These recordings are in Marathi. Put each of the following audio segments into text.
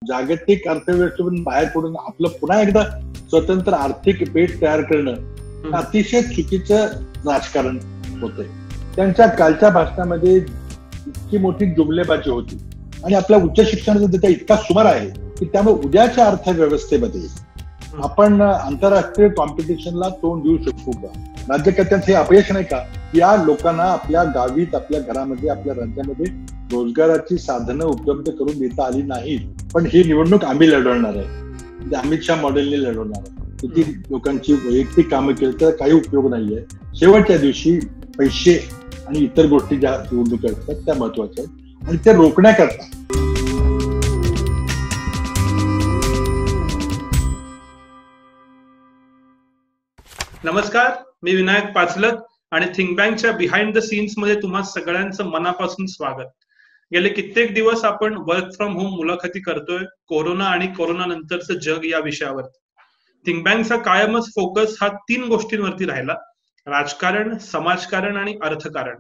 जागतिक अर्थव्यवस्थेतून बाहेर पडून आपलं पुन्हा एकदा स्वतंत्र आर्थिक पेठ तयार करणं अतिशय चुकीचं राजकारण होतंय. त्यांच्या कालच्या भाषणामध्ये इतकी मोठी जुमलेबाजी होती आणि आपल्या उच्च शिक्षणाचा त्याचा इतका सुमार आहे की त्यामुळे उद्याच्या अर्थव्यवस्थेमध्ये आपण आंतरराष्ट्रीय कॉम्पिटिशनला तोंड देऊ शकतो का? राज्यकर्त्यांचं हे अपयश नाही का? या लोकांना आपल्या गावीत, आपल्या घरामध्ये, आपल्या राज्यामध्ये रोजगाराची साधनं उपलब्ध करून देता आली नाहीत. पण ही निवडणूक आम्ही लढवणार आहे, म्हणजे अमित शहा मॉडेलने लढवणार आहे. किती लोकांची वैयक्तिक कामं केली तर काही उपयोग नाहीये. शेवटच्या दिवशी पैसे आणि इतर गोष्टी ज्या निवडणुका असतात त्या महत्वाच्या आहेत आणि ते रोखण्याकरता नमस्कार, मी विनायक पाचलक आणि थिंक बँकच्या बिहाइंड द सीन्स मध्ये तुम्हा सगळ्यांचं मनापासून स्वागत. गेले कित्येक दिवस आपण वर्क फ्रॉम होम मुलाखती करतोय कोरोना आणि कोरोना नंतरचं जग या विषयावरती. थिंक बँकचा कायमच फोकस हा 3 गोष्टींवरती राहिला: राजकारण, समाजकारण आणि अर्थकारण.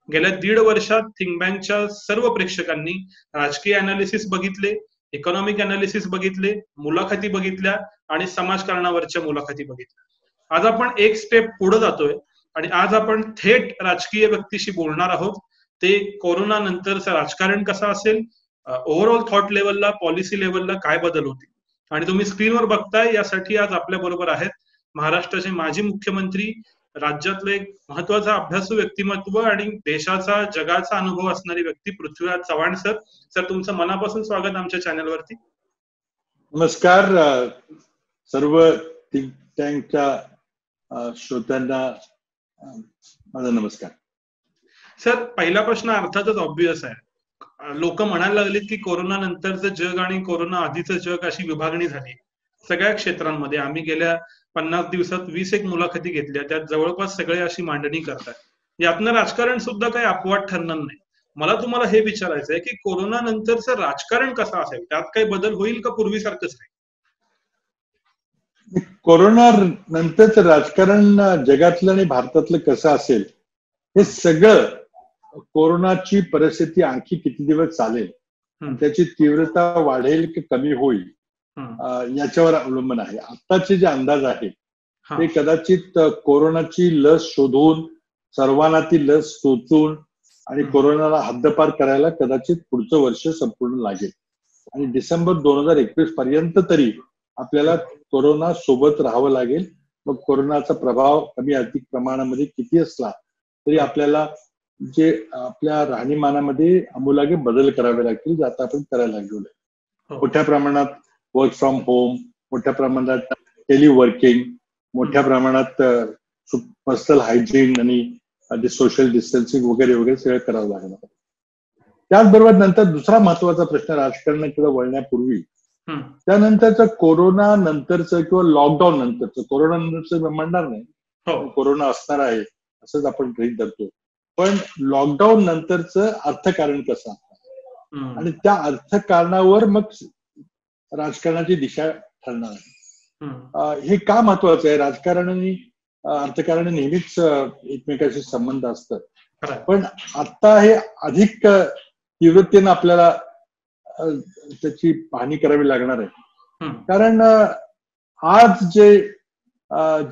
गेल्या 1.5 वर्षात थिंक बँकच्या सर्व प्रेक्षकांनी राजकीय अनालिसिस बघितले, इकॉनॉमिक अनालिसिस बघितले, मुलाखती बघितल्या आणि समाजकारणावरच्या मुलाखती बघितल्या. आज आपण एक स्टेप पुढे जातोय आणि आज आपण थेट राजकीय व्यक्तीशी बोलणार आहोत. ते कोरोना नंतरचं राजकारण कसं असेल, ओव्हरऑल थॉट लेवलला, पॉलिसी लेवलला काय बदल होतील, आणि तुम्ही स्क्रीनवर बघताय यासाठी आज आपल्या बरोबर आहेत महाराष्ट्राचे माजी मुख्यमंत्री, राज्यातलं एक महत्वाचा अभ्यासू व्यक्तिमत्व आणि देशाचा, जगाचा अनुभव असणारी व्यक्ती पृथ्वीराज चव्हाण सर. सर, तुमचं मनापासून स्वागत आमच्या चॅनलवरती. नमस्कार सर्व थिंक टँकच्या श्रोत्यांना माझा नमस्कार. सर, पहिला प्रश्न अर्थातच ऑब्व्हियस आहे. लोक म्हणायला लागलीत की कोरोना नंतरचं जग आणि कोरोना आधीचं जग अशी विभागणी झाली सगळ्या क्षेत्रांमध्ये. आम्ही गेल्या 50 दिवसात 21 मुलाखती घेतल्या, त्यात जवळपास सगळे अशी मांडणी करतात. यातनं राजकारण सुद्धा काही अपवाद ठरणार नाही. मला तुम्हाला हे विचारायचं आहे की कोरोना नंतरचं राजकारण कसं असेल, त्यात काही बदल होईल का पूर्वीसारखंच नाही? कोरोना नंतरचं राजकारण जगातलं आणि भारतातलं कसं असेल हे सगळं कोरोनाची परिस्थिती आणखी किती दिवस चालेल, त्याची तीव्रता वाढेल की कमी होईल याच्यावर अवलंबून आहे. आत्ताचे जे अंदाज आहेत ते कदाचित कोरोनाची लस शोधून, सर्वांना ती लस टोचून आणि कोरोनाला हद्दपार करायला कदाचित पुढचं वर्ष संपूर्ण लागेल आणि डिसेंबर 2021 पर्यंत तरी आपल्याला कोरोना सोबत राहावं लागेल. मग कोरोनाचा प्रभाव कमी अधिक प्रमाणामध्ये किती असला तरी आपल्याला जे आपल्या राहणीमानामध्ये आमूलाग्र बदल करावे लागतील, जे आता आपण करायला लागलो आहे. मोठ्या प्रमाणात वर्क फ्रॉम होम, मोठ्या प्रमाणात टेलिवर्किंग, मोठ्या प्रमाणात पर्सनल हायजीन आणि सोशल डिस्टन्सिंग वगैरे वगैरे सगळं करावं लागणार. त्याचबरोबर नंतर दुसरा महत्वाचा प्रश्न राजकारणाकडे वळण्यापूर्वी त्यानंतरचं कोरोना नंतरचं किंवा लॉकडाऊन नंतरचं, कोरोना नंतरचं म्हणणार नाही, कोरोना असणार आहे असंच आपण गृहीत धरतो, पण लॉकडाऊन नंतरचं अर्थकारण कसं असणार आणि त्या अर्थकारणावर मग राजकारणाची दिशा ठरणार आहे. हे का महत्वाचं आहे? राजकारण आणि अर्थकारण नेहमीच एकमेकाशी संबंध असतात, पण आता हे अधिक तीव्रतेनं आपल्याला त्याची पाहणी करावी लागणार आहे. कारण आज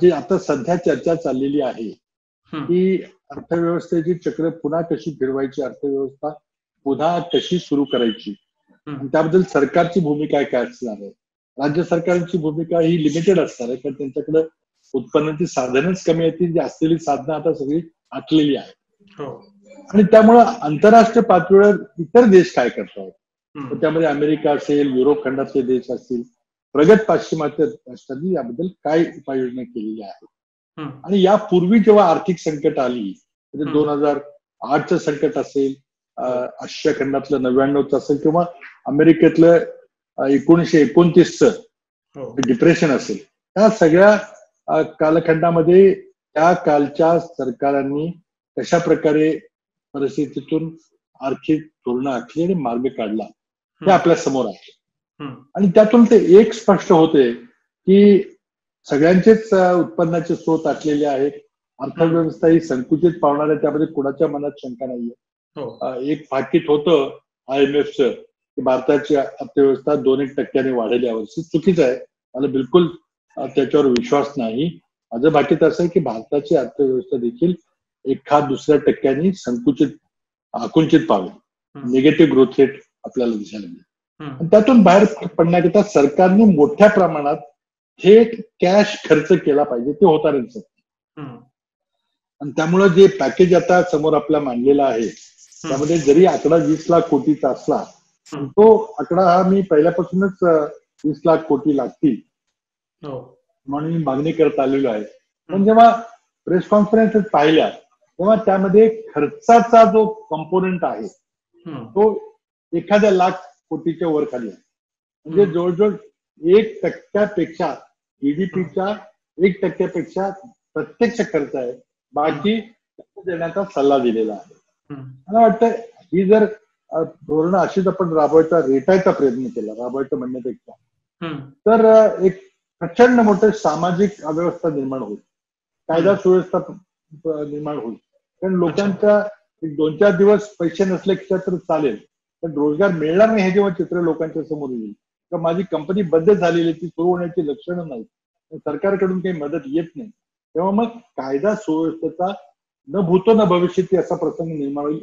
जे आता सध्या चर्चा चाललेली आहे की अर्थव्यवस्थेची चक्र पुन्हा कशी फिरवायची, अर्थव्यवस्था पुन्हा कशी सुरू करायची, त्याबद्दल सरकारची भूमिका काय असणार आहे. राज्य सरकारची भूमिका ही लिमिटेड असणार आहे, कारण त्यांच्याकडे उत्पन्नाची साधनच कमी येतील. जी असलेली साधनं आता सगळी आखलेली आहेत आणि त्यामुळं आंतरराष्ट्रीय पातळीवर इतर देश काय करतात, त्यामध्ये अमेरिका असेल, युरोप खंडातले देश असतील, प्रगत पाश्चिमात्य राष्ट्रांनी याबद्दल काय उपाययोजना केलेल्या आहेत. आणि यापूर्वी जेव्हा आर्थिक संकट आली, म्हणजे 2008चं संकट असेल, आशिया खंडातलं 99चं असेल किंवा अमेरिकेतलं 1929चं डिप्रेशन असेल, त्या सगळ्या कालखंडामध्ये त्या कालच्या सरकारांनी कशा प्रकारे परिस्थितीतून आर्थिक धोरणं आखली आणि मार्ग काढला हे आपल्या समोर आहे. आणि त्यातून ते एक स्पष्ट होते की सगळ्यांचेच उत्पन्नाचे स्रोत आखलेले आहेत, अर्थव्यवस्था ही संकुचित पावणार आहे, त्यामध्ये कुणाच्या मनात शंका नाहीये. एक पाकिट होतं IMFचं की भारताची अर्थव्यवस्था 2-1% वाढेल यावर्षी. चुकीचं आहे. मला बिलकुल त्याच्यावर विश्वास नाही. माझं बाकीत असं आहे की भारताची अर्थव्यवस्था देखील 1-2% आकुंचित पावेल. निगेटिव्ह ग्रोथ रेट आपल्याला दिसायला मिळेल. आणि त्यातून बाहेर पडण्याकरिता सरकारने मोठ्या प्रमाणात थेट कॅश खर्च केला पाहिजे. ते होता नाही. आणि त्यामुळे जे पॅकेज आता समोर आपला मांडलेला आहे त्यामध्ये जरी आकडा 20 लाख कोटीचा असला तो आकडा हा मी पहिल्यापासूनच 20 लाख कोटी लागतील म्हणून मी मागणी करत आलेलो आहे. पण जेव्हा प्रेस कॉन्फरन्स पाहिल्या तेव्हा त्यामध्ये खर्चाचा जो कंपोनेंट आहे तो 1 लाख कोटीच्या वर खाली आहे. म्हणजे जवळजवळ 1% जीडीपीच्या 1% प्रत्यक्ष खर्च आहे. बाकी देण्याचा सल्ला दिलेला आहे. मला वाटतं ही जर धोरणं अशीच आपण रेटायचा प्रयत्न केला, राबवायचं म्हणण्यापेक्षा, तर एक प्रचंड मोठे सामाजिक अव्यवस्था निर्माण होईल, कायदा सुव्यवस्था निर्माण होईल. कारण लोकांच्या 2-4 दिवस पैसे नसले तर चालेल, पण रोजगार मिळणार नाही हे जेव्हा चित्र लोकांच्या समोर येईल, तर माझी कंपनी बंद झालेली ती सुरू होण्याची लक्षणं नाही, सरकारकडून काही मदत येत नाही, तेव्हा मग कायदा सुव्यवस्थेचा न भूतो न भविष्यती असा प्रसंग निर्माण होईल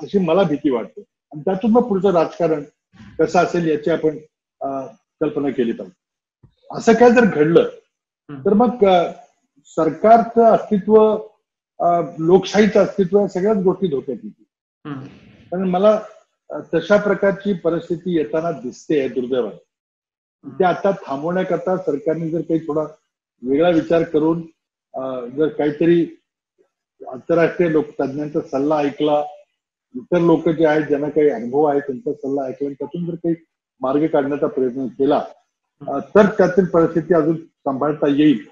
अशी मला भीती वाटते. आणि त्यातून मग पुढचं राजकारण कसं असेल याची आपण कल्पना केली पाहिजे. असं काय जर घडलं तर मग सरकारचं अस्तित्व, लोकशाहीचं अस्तित्व, सगळ्याच गोष्टी धोक्यात येतील. कारण मला तशा प्रकारची परिस्थिती येताना दिसते दुर्दैवाने. ते आता थांबवण्याकरता सरकारने जर काही थोडा वेगळा विचार करून जर काहीतरी आंतरराष्ट्रीय तज्ञांचा सल्ला ऐकला, इतर लोक जे आहेत ज्यांना काही अनुभव आहे त्यांचा सल्ला ऐकला आणि त्यातून जर काही मार्ग काढण्याचा प्रयत्न केला तर त्यातील परिस्थिती अजून सांभाळता येईल.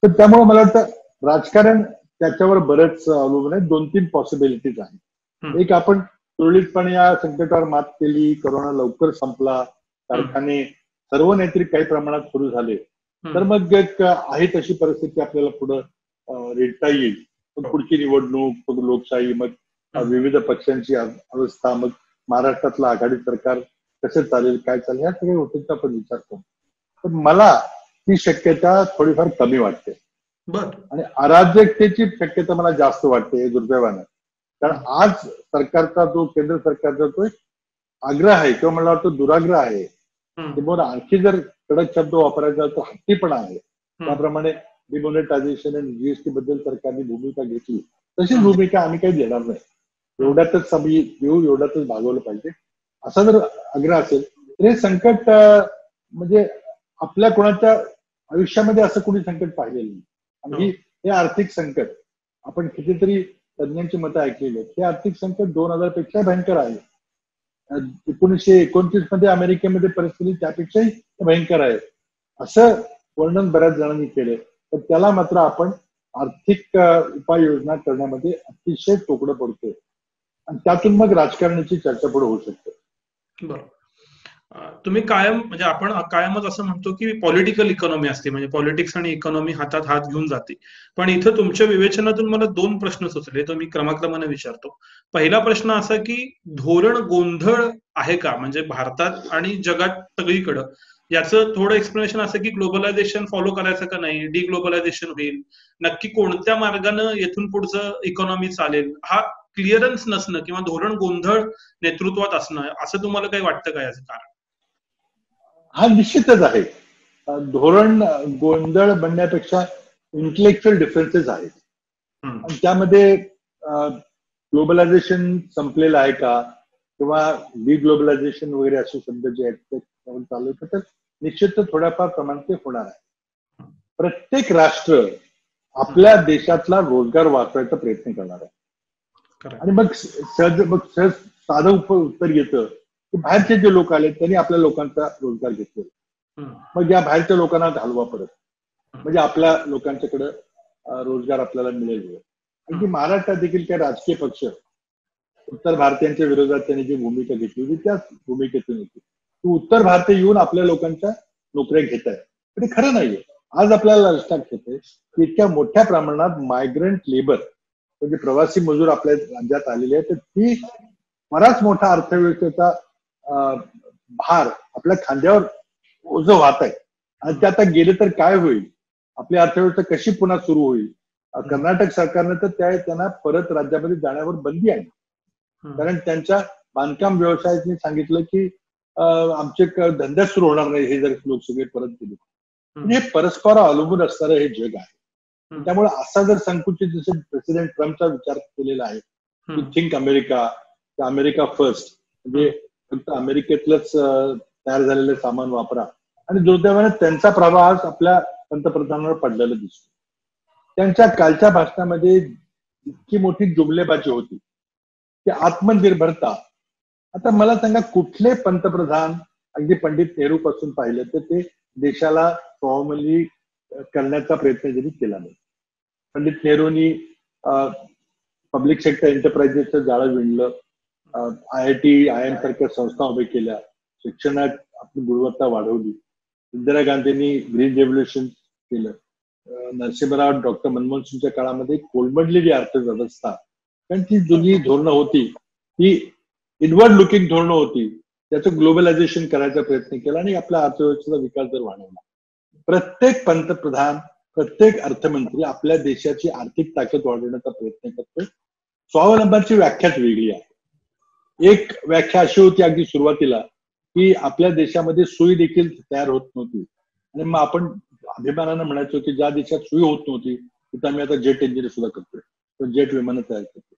तर त्यामुळे मला वाटतं राजकारण त्याच्यावर बरेच अवलंबून आहे. 2-3 पॉसिबिलिटीज आहेत. एक, आपण सुरळीतपणे या संकटावर मात केली, कोरोना लवकर संपला, कारखाने सर्व नैतिक काही प्रमाणात सुरू झाले, तर मग एक आहे तशी परिस्थिती आपल्याला पुढं रेटता येईल. मग पुढची निवडणूक, मग लोकशाही, मग विविध पक्षांची अवस्था, मग महाराष्ट्रातलं आघाडी सरकार कसं चालेल, काय चालेल, या सगळ्या गोष्टींचा आपण विचार करतो. पण मला ती शक्यता थोडीफार कमी वाटते. आणि अराजकतेची शक्यता मला जास्त वाटते दुर्दैवानं. कारण आज सरकारचा जो केंद्र सरकारचा तो एक आग्रह आहे किंवा मला वाटतं दुराग्रह आहे, किंवा आणखी जर कडक शब्द वापरायचा तो हट्टीपणा आहे. त्याप्रमाणे डिमॉनिटायझेशन आणि जीएसटी बद्दल सरकारने भूमिका घेतली, तशीच भूमिका आम्ही काही देणार नाही. एवढ्यातच आम्ही देऊ, एवढ्यातच भागवलं पाहिजे असा जर आग्रह असेल तर हे संकट म्हणजे आपल्या कोणाच्या आयुष्यामध्ये असं कोणी संकट पाहिलेलं नाही. आणि हे आर्थिक संकट आपण कितीतरी तज्ञांची मतं ऐकलेली आहेत. हे आर्थिक संकट 2000 पेक्षा भयंकर आहे. 1929 मध्ये अमेरिकेमध्ये परिस्थिती त्यापेक्षाही भयंकर आहे असं वर्णन बऱ्याच जणांनी केले. तर त्याला मात्र आपण आर्थिक उपाययोजना करण्यामध्ये अतिशय तोकडं पडतोय आणि त्यातून मग राजकारणाची चर्चा पुढे होऊ शकते. बरोबर. तुम्ही कायम म्हणजे आपण कायमच असं म्हणतो की पॉलिटिकल इकॉनॉमी असते, म्हणजे पॉलिटिक्स आणि इकॉनॉमी हातात हात घेऊन जाते. पण इथं तुमच्या विवेचनातून मला 2 प्रश्न सुचले, तो मी क्रमाक्रमाने विचारतो. पहिला प्रश्न असा की धोरण गोंधळ आहे का, म्हणजे भारतात आणि जगात सगळीकडं. याचं थोडं एक्सप्लेनेशन असं की ग्लोबलायझेशन फॉलो करायचं का नाही, डिग्लोबलायझेशन होईल, नक्की कोणत्या मार्गानं येथून पुढचं इकॉनॉमी चालेल, हा क्लिअरन्स नसणं किंवा धोरण गोंधळ नेतृत्वात असणं, असं तुम्हाला काही वाटतं का याचं कारण? हा निश्चितच आहे. धोरण गोंधळ बनण्यापेक्षा इंटेलेक्च्युअल डिफरन्सेस आहेत. आणि त्यामध्ये ग्लोबलायझेशन संपलेलं आहे का किंवा डिग्लोबलायझेशन वगैरे असे शब्द जे आहेत चालू आहेत, तर निश्चित थोड्याफार प्रमाणात ते होणार आहे. प्रत्येक राष्ट्र आपल्या देशातला रोजगार वाचवायचा प्रयत्न करणार आहे. आणि मग साधं उत्तर येतं की बाहेरचे जे लोक आले त्यांनी आपल्या लोकांचा रोजगार घेतलेला, मग या बाहेरच्या लोकांना घालवा परत, म्हणजे आपल्या लोकांच्याकडे रोजगार आपल्याला मिळेल. आणि महाराष्ट्रात देखील काही राजकीय पक्ष उत्तर भारतीयांच्या विरोधात त्यांनी जी भूमिका घेतली होती त्याच भूमिकेतून होती. उत्तर भारतीय येऊन आपल्या लोकांच्या नोकऱ्या घेत आहे, पण ते खरं नाहीये. आज आपल्याला लक्षात येते की इतक्या मोठ्या प्रमाणात मायग्रंट लेबर म्हणजे प्रवासी मजूर आपल्या राज्यात आलेले आहेत, तर ती बराच मोठा अर्थव्यवस्थेचा भार आपल्या खांद्यावर ओझं वाहत आहे आणि ते आता गेले तर काय होईल, आपली अर्थव्यवस्था कशी पुन्हा सुरू होईल. कर्नाटक सरकारने तर त्यांना परत राज्यामध्ये जाण्यावर बंदी आहे, कारण त्यांच्या बांधकाम व्यवसायाने सांगितलं की आमचे धंदे सुरू होणार नाही हे जर लोक सगळे परत गेले. म्हणजे हे परस्पर अवलंबून असणारं हे जग आहे. त्यामुळे असा जर संकुचित जसं प्रेसिडेंट ट्रम्पचा विचार केलेला आहे की थिंक अमेरिका, अमेरिका फर्स्ट, म्हणजे फक्त अमेरिकेतलंच तयार झालेलं सामान वापरा, आणि दुर्दैवाने त्यांचा प्रभाव आपल्या पंतप्रधानांवर पडलेला दिसतो. त्यांच्या कालच्या भाषणामध्ये इतकी मोठी जुमलेबाजी होती की आत्मनिर्भरता. आता मला सांगा, कुठले पंतप्रधान अगदी पंडित नेहरू पासून पाहिलं तर ते देशाला स्वावलंबी करण्याचा प्रयत्न जरी केला नाही. पंडित नेहरूंनी पब्लिक सेक्टर एंटरप्राइजेसचं जाळं विणलं, IIT, IIM सारख्या संस्था उभे केल्या, शिक्षणात आपली गुणवत्ता वाढवली. इंदिरा गांधींनी ग्रीन रेव्होल्युशन केलं. नरसिंहराव डॉक्टर मनमोहन सिंगच्या काळामध्ये कोलमडलेली अर्थव्यवस्था, कारण ती जुनी धोरणं होती ती इनवर्ड लुकिंग धोरणं होती, त्याचं ग्लोबलायझेशन करायचा प्रयत्न केला आणि आपल्या अर्थव्यवस्थेचा विकास दर वाढवला. प्रत्येक पंतप्रधान, प्रत्येक अर्थमंत्री आपल्या देशाची आर्थिक ताकद वाढवण्याचा प्रयत्न करतोय. स्वावलंबनाची व्याख्याच वेगळी आहे. एक व्याख्या अशी होती अगदी सुरुवातीला की आपल्या देशामध्ये सुई देखील तयार होत नव्हती, आणि मग आपण अभिमानानं म्हणायचो की ज्या देशात सुई होत नव्हती तिथं आम्ही आता जेट इंजिन सुद्धा करतोय, जेट विमानं तयार करतोय.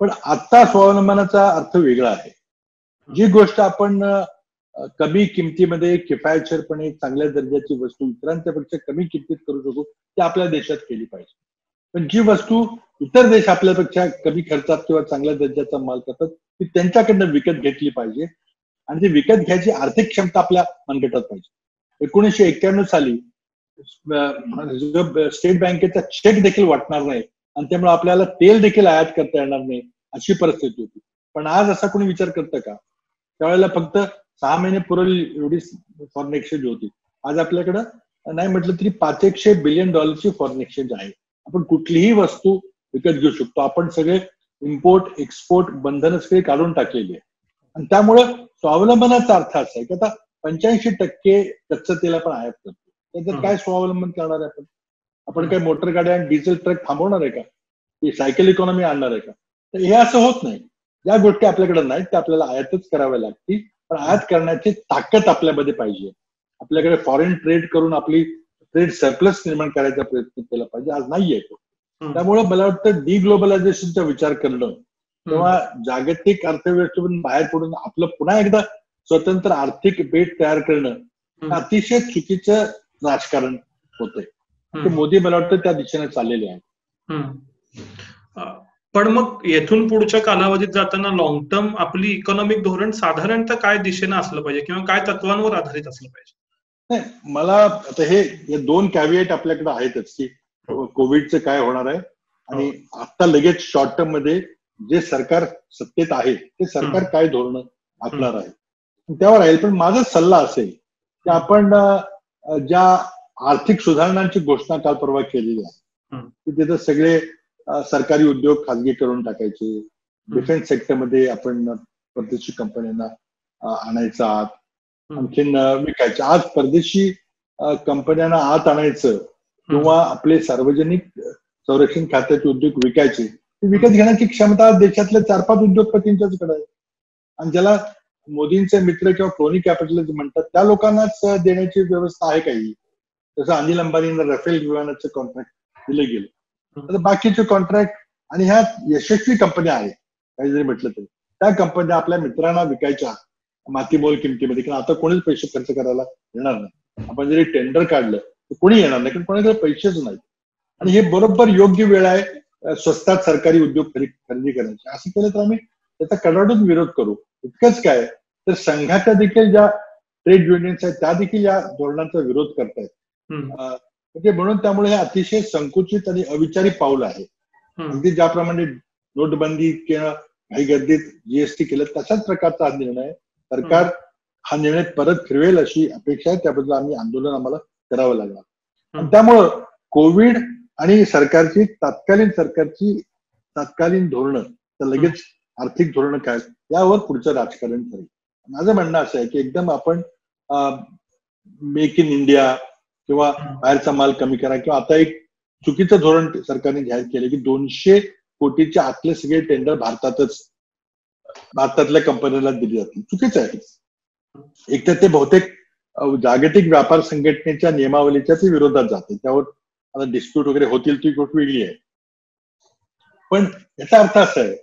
पण आता स्वावलंबनाचा अर्थ वेगळा आहे. जी गोष्ट आपण कमी किमतीमध्ये किफायतशीरपणे चांगल्या दर्जाची वस्तू इतरांच्या पेक्षा कमी किमतीत करू शकू ती आपल्या देशात केली पाहिजे. पण जी वस्तू इतर देश आपल्यापेक्षा कमी खर्चात किंवा चांगल्या दर्जाचा माल करतात ती त्यांच्याकडनं विकत घेतली पाहिजे, आणि ती विकत घ्यायची आर्थिक क्षमता आपल्या मनगटात पाहिजे. 1991 साली स्टेट बँकेचा चेक देखील वाटणार नाही आणि त्यामुळे आपल्याला तेल देखील आयात करता येणार नाही अशी परिस्थिती होती. पण आज असा कोणी विचार करतं का? त्यावेळेला फक्त 6 महिने पुरवली एवढी फॉरेन एक्सचेंज होती. आज आपल्याकडं नाही म्हटलं तरी $500 बिलियन फॉरेन एक्सचेंज आहे. आपण कुठलीही वस्तू विकत घेऊ शकतो. आपण सगळे इम्पोर्ट एक्सपोर्ट बंधनं सगळी काढून टाकलेली आहे, आणि त्यामुळं स्वावलंबनाचा अर्थ असा आहे की आता 85% कच्चं तेल आपण आयात करतो. त्याच्यात काय स्वावलंबन करणार आहे आपण काय मोटर गाड्या आणि डिझेल ट्रक थांबवणार आहे का? की सायकल इकॉनॉमी आणणार आहे का? तर हे असं होत नाही. ज्या गोष्टी आपल्याकडे नाहीत त्या आपल्याला आयातच कराव्या लागतील, पण आयात करण्याची ताकद आपल्यामध्ये पाहिजे. आपल्याकडे फॉरेन ट्रेड करून आपली ट्रेड सरप्लस निर्माण करायचा प्रयत्न केला पाहिजे. आज नाहीये तो. त्यामुळे मला वाटतं डिग्लोबलायझेशनचा विचार करणं किंवा जागतिक अर्थव्यवस्थेतून बाहेर पडून आपलं पुन्हा एकदा स्वतंत्र आर्थिक बेट तयार करणं अतिशय चुकीचं राजकारण होतंय. ते मोदी मला वाटतं त्या दिशेने चाललेले आहेत. पण मग येथून पुढच्या कालावधीत जाताना लॉंग टर्म आपली इकॉनॉमिक धोरण साधारणतः काय दिशेनं असलं पाहिजे किंवा काय तत्वांवर आधारित असलं पाहिजे? नाही, मला आता हे 2 कॅव्हिएट आपल्याकडे आहेतच की कोविडचं काय होणार आहे आणि आता लगेच शॉर्ट टर्म मध्ये जे सरकार सत्तेत आहे ते सरकार काय धोरणं आखणार आहे त्यावर राहील. पण माझा सल्ला असेल की आपण ज्या आर्थिक सुधारणांची घोषणा काल परवा केलेली आहे की तिथं सगळे सरकारी उद्योग खाजगी करून टाकायचे, डिफेन्स सेक्टरमध्ये आपण परदेशी कंपन्यांना आणायचं आत, आणखीन विकायचं. आज परदेशी कंपन्यांना आत आणायचं किंवा आपले सार्वजनिक संरक्षण खात्याचे उद्योग विकायचे, विकत घेण्याची क्षमता देशातल्या 4-5 उद्योगपतींच्याचकडे आहे. आणि ज्याला मोदींचे मित्र किंवा क्रोनी कॅपिटलिस्ट म्हणतात त्या लोकांनाच देण्याची व्यवस्था आहे काही. जसं अनिल अंबानींना रफेल विमानाचं कॉन्ट्रॅक्ट दिले गेले, तर बाकीचे कॉन्ट्रॅक्ट आणि ह्या यशस्वी कंपन्या आहेत काही जरी म्हटलं तरी त्या कंपन्या आपल्या मित्रांना विकायच्या मातीमोल किमतीमध्ये, कारण आता कोणीच पैसे खर्च करायला येणार नाही. आपण जरी टेंडर काढलं तर कोणी येणार नाही, कारण कोणाकडे पैसेच नाहीत. आणि हे बरोबर योग्य वेळ आहे स्वस्तात सरकारी उद्योग खरेदी करण्याची. असं केलं तर आम्ही त्याचा कडाडून विरोध करू. इतकंच काय तर संघाच्या देखील ज्या ट्रेड युनियन्स आहेत त्या देखील या धोरणांचा विरोध करतायत. म्हणजे म्हणून त्यामुळे हे अतिशय संकुचित आणि अविचारी पाऊल आहे. अगदी ज्याप्रमाणे नोटबंदी किंवा काही गर्दीत जीएसटी केलं तशाच प्रकारचा हा निर्णय आहे. सरकार हा निर्णय परत फिरवेल अशी अपेक्षा आहे. त्याबद्दल आम्ही आंदोलन आम्हाला करावं लागणार. आणि त्यामुळं कोविड आणि सरकारची तत्कालीन धोरणं तर लगेच आर्थिक धोरणं काय यावर पुढचं राजकारण ठरेल. माझं म्हणणं असं आहे की एकदम आपण मेक इन इंडिया किंवा बाहेरचा माल कमी करा, किंवा आता एक चुकीचं धोरण सरकारने जाहीर केलं की 200 कोटीच्या आतले सगळे टेंडर भारतातल्या कंपन्यांना दिली जातील. चुकीचं आहे. एक तर ते बहुतेक जागतिक व्यापार संघटनेच्या नियमावलीच्याच विरोधात जाते. त्यावर आता डिस्प्यूट वगैरे होतील ती गोष्ट वेगळी आहे. पण याचा अर्थ असा आहे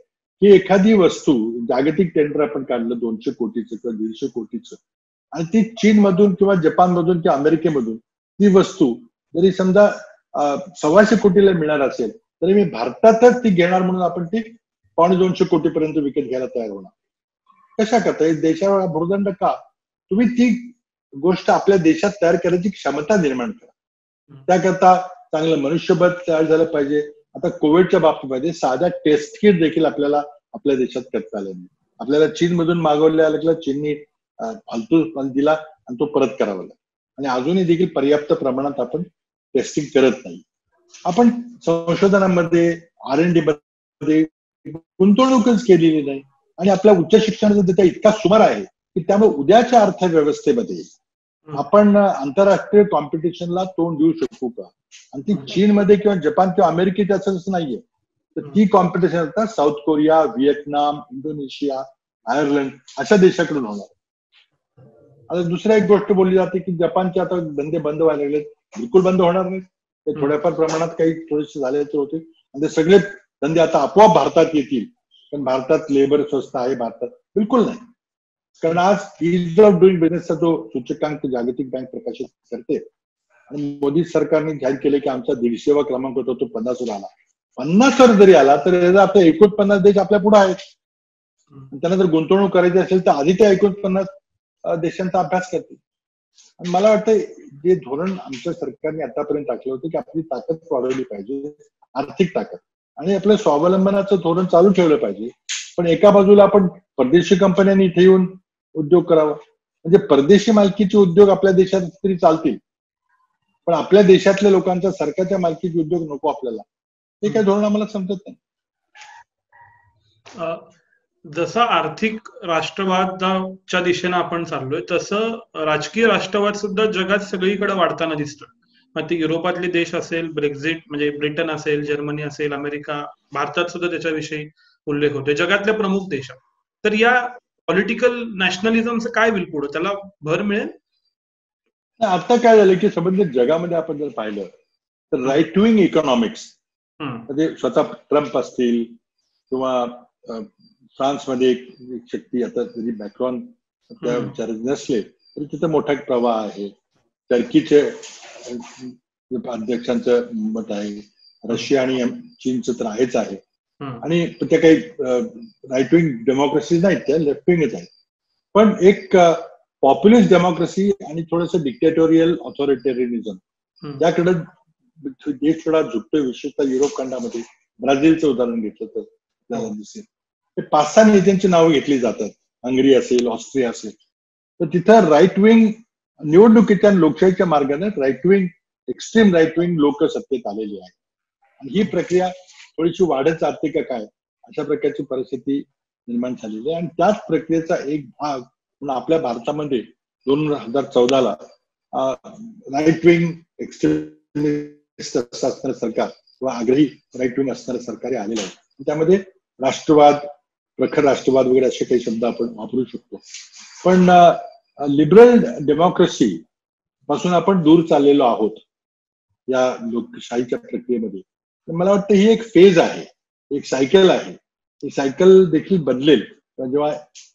की एखादी वस्तू जागतिक टेंडर आपण काढलं 200 कोटीचं किंवा 150 कोटीचं, आणि ती चीनमधून किंवा जपानमधून किंवा अमेरिकेमधून ती वस्तू जरी समजा 250 कोटीला मिळणार असेल तरी मी भारतातच ती घेणार म्हणून आपण ती 250 कोटीपर्यंत विकत घ्यायला तयार होणार. कशा करता? देशावर भुर्दंड का? तुम्ही ती गोष्ट आपल्या देशात तयार करायची क्षमता निर्माण करा. त्याकरता चांगलं मनुष्यबळ तयार झालं पाहिजे. आता कोविडच्या बाबतीमध्ये साधा टेस्ट किट देखील आपल्याला आपल्या देशात करता आलं नाही. आपल्याला चीनमधून मागवल्या लागलं, चीननी फालतू माल दिला आणि तो परत करावा लागला. आणि अजूनही देखील पर्याप्त प्रमाणात आपण टेस्टिंग करत नाही. आपण संशोधनामध्ये R&D मध्ये गुंतवणूकच केलेली नाही, आणि आपल्या उच्च शिक्षणाचा त्याचा इतका सुमार आहे की त्यामुळे उद्याच्या अर्थव्यवस्थेमध्ये आपण आंतरराष्ट्रीय कॉम्पिटिशनला तोंड देऊ शकू का? आणि ती चीनमध्ये किंवा जपान किंवा अमेरिकेत असं नाहीये. तर ती कॉम्पिटिशन आता south Korea, Vietnam, Indonesia, Ireland अशा देशाकडून होणार. आता दुसऱ्या एक गोष्ट बोलली जाते की जपानचे आता धंदे बंद व्हायला लागले. बिलकुल बंद होणार नाही. ते थोड्याफार प्रमाणात काही थोडेसे झालेले होते, आणि ते सगळे धंदे आता आपोआप भारतात येतील. पण भारतात लेबर स्वस्त आहे भारतात? बिलकुल नाही. कारण आज ईज ऑफ डुईंग बिझनेसचा जो सूचकांक जागतिक बँक प्रकाशित करते, आणि मोदी सरकारने जाहीर केले की आमचा 150वा क्रमांक होता तो 50वर आला. 50वर जरी आला तर याचा आता 49 देश आपल्या पुढे आहेत. त्यांना जर गुंतवणूक करायची असेल तर आधी त्या 49 देशांचा अभ्यास करतील. आणि मला वाटतं जे धोरण आमच्या सरकारने आतापर्यंत टाकलं होतं की आपली ताकद वाढवली पाहिजे, आर्थिक ताकद, आणि आपलं स्वावलंबनाचं धोरण चालू ठेवलं पाहिजे. पण एका बाजूला आपण परदेशी कंपन्यांनी इथे येऊन उद्योग करावा, म्हणजे परदेशी मालकीचे उद्योग आपल्या देशात तरी चालतील, पण आपल्या देशातल्या लोकांचा सरकारच्या मालकीचे उद्योग नको आपल्याला. हे काय धोरण आम्हाला समजत नाही. जसं आर्थिक राष्ट्रवादाच्या दिशेनं आपण चाललोय तसं राजकीय राष्ट्रवाद सुद्धा जगात सगळीकडे वाढताना दिसतोय. मग ते युरोपातले देश असेल, ब्रेक्झिट म्हणजे ब्रिटन असेल, जर्मनी असेल, अमेरिका, भारतात सुद्धा त्याच्याविषयी उल्लेख होतोय, जगातल्या प्रमुख देशात. तर या पॉलिटिकल नॅशनलिझमचं काय होईल पुढे? त्याला भर मिळेल? आता काय झालं की संबंधित जगामध्ये आपण जर पाहिलं तर राईट विंग इकॉनॉमिक्स, म्हणजे स्वतः ट्रम्प असतील किंवा फ्रान्समध्ये एक शक्ती, आता जरी मॅक्रॉन त्या विचारात नसले तरी तिथे मोठा प्रवाह आहे. टर्कीचे अध्यक्षांचं मत आहे, रशिया आणि चीनचं तर आहेच आहे. आणि त्या काही राईट विंग डेमोक्रेसी नाहीत, त्या लेफ्ट विंगच आहेत. पण एक पॉप्युलिस्ट डेमोक्रेसी आणि थोडंसं डिक्टेटोरियल ऑथॉरिटेरियनिझम याकडे देश थोडा झुकतोय, विशेषतः युरोप खंडामध्ये. ब्राझीलचं उदाहरण घेतलं तर आपल्याला दिसेल. 5-6 नेत्यांची नावं घेतली जातात, हंगरी असेल, ऑस्ट्रिया असेल. तर तिथं राईट विंग निवडणुकीच्या लोकशाहीच्या मार्गाने right wing, extreme right wing लोक सत्तेत आलेली आहे. आणि ही प्रक्रिया थोडीशी वाढत जाते का काय, अशा प्रकारची परिस्थिती निर्माण झालेली आहे. आणि त्याच प्रक्रियेचा एक भाग म्हणून आपल्या भारतामध्ये 2014ला राईट विंग एक्स्ट्रीमिस्ट असणारं सरकार किंवा आग्रही राईट विंग असणारं सरकार आलेलं आहे. त्यामध्ये राष्ट्रवाद, प्रखर राष्ट्रवाद वगैरे असे काही शब्द आपण वापरू शकतो. पण लिबरल डेमोक्रेसी पासून आपण दूर चाललेलो आहोत या लोकशाहीच्या प्रक्रियेमध्ये. मला वाटतं ही एक फेज आहे, एक सायकल आहे. ही सायकल देखील बदलेल जेव्हा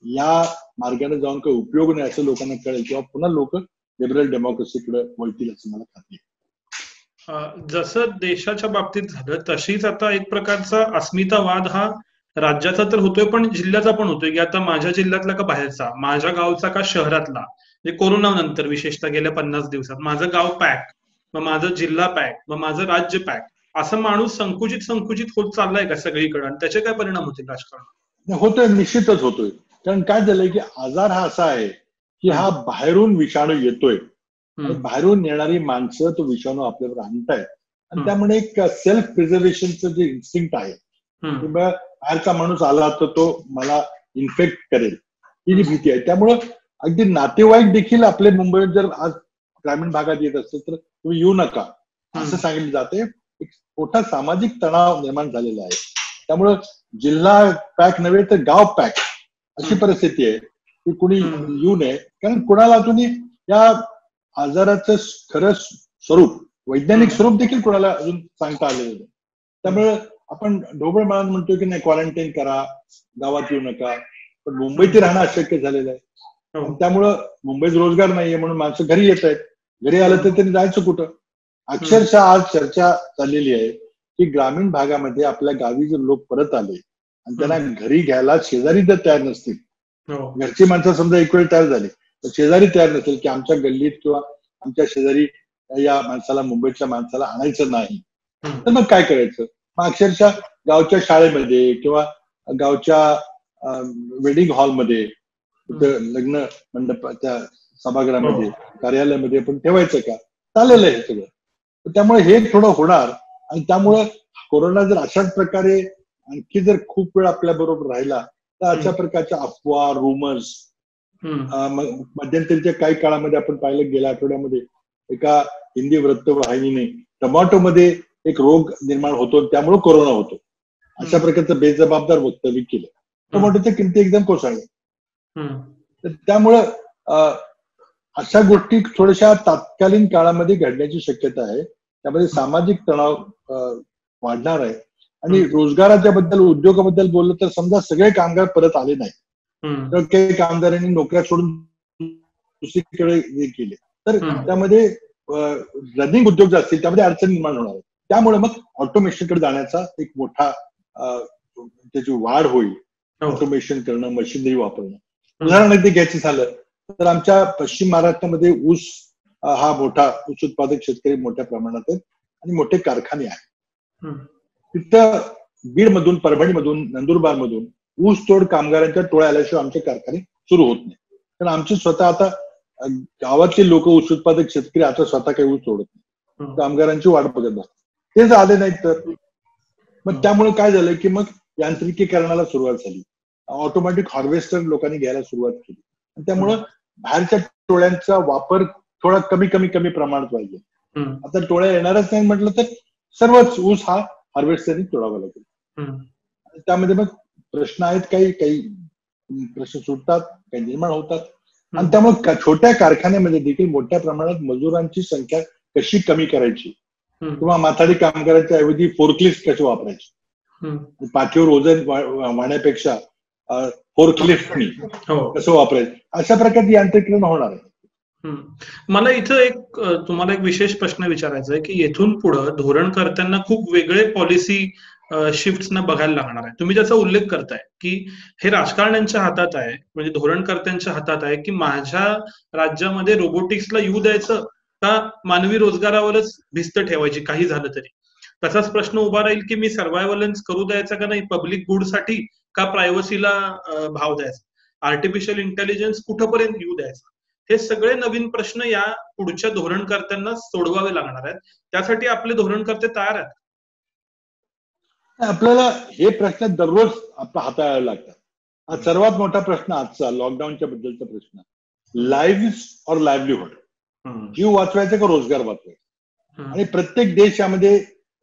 या मार्गाने जाऊन काही उपयोग नाही असं लोकांना कळेल, तेव्हा पुन्हा लोक लिबरल डेमोक्रेसीकडे वळतील असं मला खात्री आहे. जसं देशाच्या बाबतीत झालं तशीच आता एक प्रकारचा अस्मितावाद हा राज्याचा तर होतोय पण जिल्ह्याचा पण होतोय, की आता माझ्या जिल्ह्यातला का बाहेरचा, माझ्या गावचा का शहरातला. म्हणजे कोरोना नंतर विशेषतः गेल्या 50 दिवसात माझं गाव पॅक, मग माझं जिल्हा पॅक, मग माझं राज्य पॅक, असं माणूस संकुचित होत चाललाय का सगळीकडे, आणि त्याचे काय परिणाम होतील राजकारणात? होतोय, निश्चितच होतोय. कारण काय झालंय की आजार हा असा आहे की हा बाहेरून विषाणू येतोय, बाहेरून येणारी माणसं तो विषाणू आपल्यावर आणतायत. आणि त्यामुळे एक सेल्फ प्रिझर्वेशनचं जे इन्स्टिंक्ट आहे, बाहेरचा माणूस आला तर तो मला इन्फेक्ट करेल, ही जी भीती आहे. त्यामुळं अगदी नातेवाईक देखील आपले मुंबईत जर आज ग्रामीण भागात येत असतील तर तुम्ही येऊ नका असं सांगितलं जाते. एक मोठा सामाजिक तणाव निर्माण झालेला आहे. त्यामुळं जिल्हा पॅक नव्हे तर गाव पॅक अशी परिस्थिती आहे की कुणी येऊ नये. कारण कुणाला अजूनही या आजाराचं खरं स्वरूप, वैज्ञानिक स्वरूप देखील कुणाला अजून सांगता आलेलं नाही. त्यामुळे आपण ढोबळ मानाने म्हणतोय की नाही, क्वारंटाईन करा, गावात येऊ नका, पण मुंबईत राहणं अशक्य झालेलं आहे. त्यामुळं मुंबईत रोजगार नाहीये म्हणून माणसं घरी येत आहेत. घरी आलं तर त्यांनी जायचं कुठं? अक्षरशः आज चर्चा चाललेली आहे की ग्रामीण भागामध्ये आपल्या गावी जर लोक परत आले आणि त्यांना घरी घ्यायला शेजारी जर तयार नसतील, घरची माणसं समजा एक वेळ तयार झाली तर शेजारी तयार नसेल की आमच्या गल्लीत किंवा आमच्या शेजारी या माणसाला, मुंबईच्या माणसाला आणायचं नाही, तर मग काय करायचं? मग अक्षरशः गावच्या शाळेमध्ये किंवा गावच्या वेडिंग हॉलमध्ये, लग्न मंडपाच्या सभागृहामध्ये, कार्यालयामध्ये आपण ठेवायचं का? चालेलं आहे सगळं. त्यामुळे हे थोडं होणार. आणि त्यामुळं कोरोना जर अशाच प्रकारे आणखी जर खूप वेळ आपल्या बरोबर राहिला तर अशा प्रकारच्या अफवा, रुमर्स, मध्यंतरीच्या काही काळामध्ये आपण पाहिलं, गेल्या आठवड्यामध्ये एका हिंदी वृत्तवाहिनीने टोमॅटोमध्ये एक रोग निर्माण होतो त्यामुळे कोरोना होतो अशा प्रकारचं बेजबाबदार वक्तव्य केलं. टोमॅटोच्या किमती एकदम कोसळल्या. तर त्यामुळं अशा गोष्टी थोड्याशा तात्कालीन काळामध्ये घडण्याची शक्यता आहे. त्यामध्ये सामाजिक तणाव वाढणार आहे. आणि रोजगाराच्या बद्दल, उद्योगाबद्दल बोललं तर समजा सगळे कामगार परत आले नाही तर काही कामगारांनी नोकऱ्या सोडून दुसरीकडे हे केले तर त्यामध्ये रनिंग उद्योग जे असतील त्यामध्ये अडचण निर्माण होणार आहे. त्यामुळे मग ऑटोमेशनकडे जाण्याचा एक मोठा त्याची वाढ होईल. ऑटोमेशन करणं, मशिनरी वापरणं. उदाहरण अगदी घ्यायचं झालं तर आमच्या पश्चिम महाराष्ट्रामध्ये ऊस हा मोठा ऊस उत्पादक शेतकरी मोठ्या प्रमाणात आहेत आणि मोठे कारखाने आहेत. तिथं बीडमधून, परभणीमधून, नंदुरबारमधून ऊस तोड कामगारांच्या टोळ्या आल्याशिवाय आमचे कारखाने सुरू होत नाही. कारण आमचे स्वतः आता गावातले लोक, ऊस उत्पादक शेतकरी आता स्वतः काही ऊस तोडत नाही, कामगारांची वाट बघत असतात. ते जर आले नाहीत तर मग त्यामुळे काय झालं की मग यांत्रिकीकरणाला सुरुवात झाली. ऑटोमॅटिक हार्वेस्टर लोकांनी घ्यायला सुरुवात केली. त्यामुळं बाहेरच्या टोळ्यांचा वापर थोडा कमी प्रमाणात पाहिजे. आता टोळ्या येणारच नाही म्हटलं तर सर्वच ऊस हा हार्वेस्टरनी तोडावा लागेल. त्यामध्ये मग प्रश्न आहेत, काही प्रश्न सुटतात, काही निर्माण होतात. आणि त्यामुळे छोट्या कारखान्यामध्ये देखील मोठ्या प्रमाणात मजुरांची संख्या कशी कमी करायची किंवा माथाडी कामगारांच्या ऐवजी फोर्कलिफ्ट कसे वापरायचे, पाठीवर वजन वाहण्यापेक्षा फोर्कलिफ्टनी कसं वापरायचं, अशा प्रकारची यांत्रिकीकरण होणार आहे. मला इथं एक तुम्हाला एक विशेष प्रश्न विचारायचा आहे की येथून पुढे धोरणकर्त्यांना खूप वेगळे पॉलिसी शिफ्ट्सना बघायला लागणार आहे. तुम्ही त्याचा उल्लेख करताय की हे राजकारण्यांच्या हातात आहे, म्हणजे धोरणकर्त्यांच्या हातात आहे की माझ्या राज्यामध्ये रोबोटिक्सला येऊ द्यायचं का मानवी रोजगारावरच भिस्त ठेवायची काही झालं तरी. तसाच प्रश्न उभा राहील की मी सर्व्हायव्हलन्स करू द्यायचा का नाही पब्लिक गुडसाठी, का प्रायव्हसीला भाव द्यायचा, आर्टिफिशियल इंटेलिजन्स कुठपर्यंत येऊ द्यायचा. हे सगळे नवीन प्रश्न या पुढच्या धोरणकर्त्यांना सोडवावे लागणार आहेत. त्यासाठी आपले धोरणकर्ते तयार आहेत. आपल्याला हे प्रश्न दररोज आपला हाताळायला लागतात. हा सर्वात मोठा प्रश्न आजचा लॉकडाऊनच्या बद्दलचा प्रश्न, लाईव्ह और लाईव्हलीहुड, जीव वाचवायचा का रोजगार वाचवायचा. आणि प्रत्येक देश यामध्ये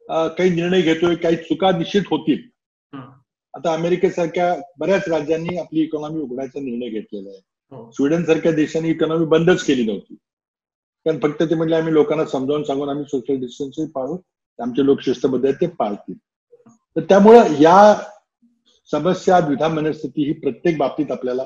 काही निर्णय घेतोय, काही चुका निश्चित होतील. आता अमेरिकेसारख्या बऱ्याच राज्यांनी आपली इकॉनॉमी उघडायचा निर्णय घेतलेला आहे. स्वीडन सारख्या देशांनी इकॉनॉमी बंदच केली नव्हती, कारण फक्त ते म्हणजे आम्ही लोकांना समजावून सांगून आम्ही सोशल डिस्टन्स पाळू, आमचे लोक शिस्तबद्ध आहेत ते पाळतील. तर त्यामुळं या समस्या, द्विधा मनस्थिती ही प्रत्येक बाबतीत आपल्याला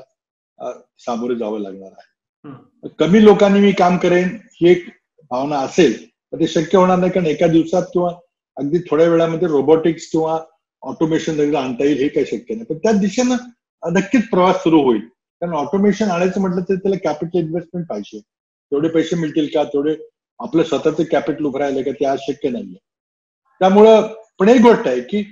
सामोरे जावं लागणार आहे. कमी लोकांनी मी काम करेन ही एक भावना असेल तर ते शक्य होणार नाही, कारण एका दिवसात किंवा अगदी थोड्या वेळामध्ये रोबोटिक्स किंवा ऑटोमेशन आणता येईल हे काही शक्य नाही. पण त्या दिशेनं नक्कीच प्रवास सुरू होईल. कारण ऑटोमेशन आणायचं म्हटलं तर त्याला कॅपिटल इन्व्हेस्टमेंट पाहिजे. तेवढे पैसे मिळतील का, तेवढे आपलं स्वतःचं कॅपिटल उभं राहिलं का, ते आज शक्य नाहीये. त्यामुळं पण एक गोष्ट आहे की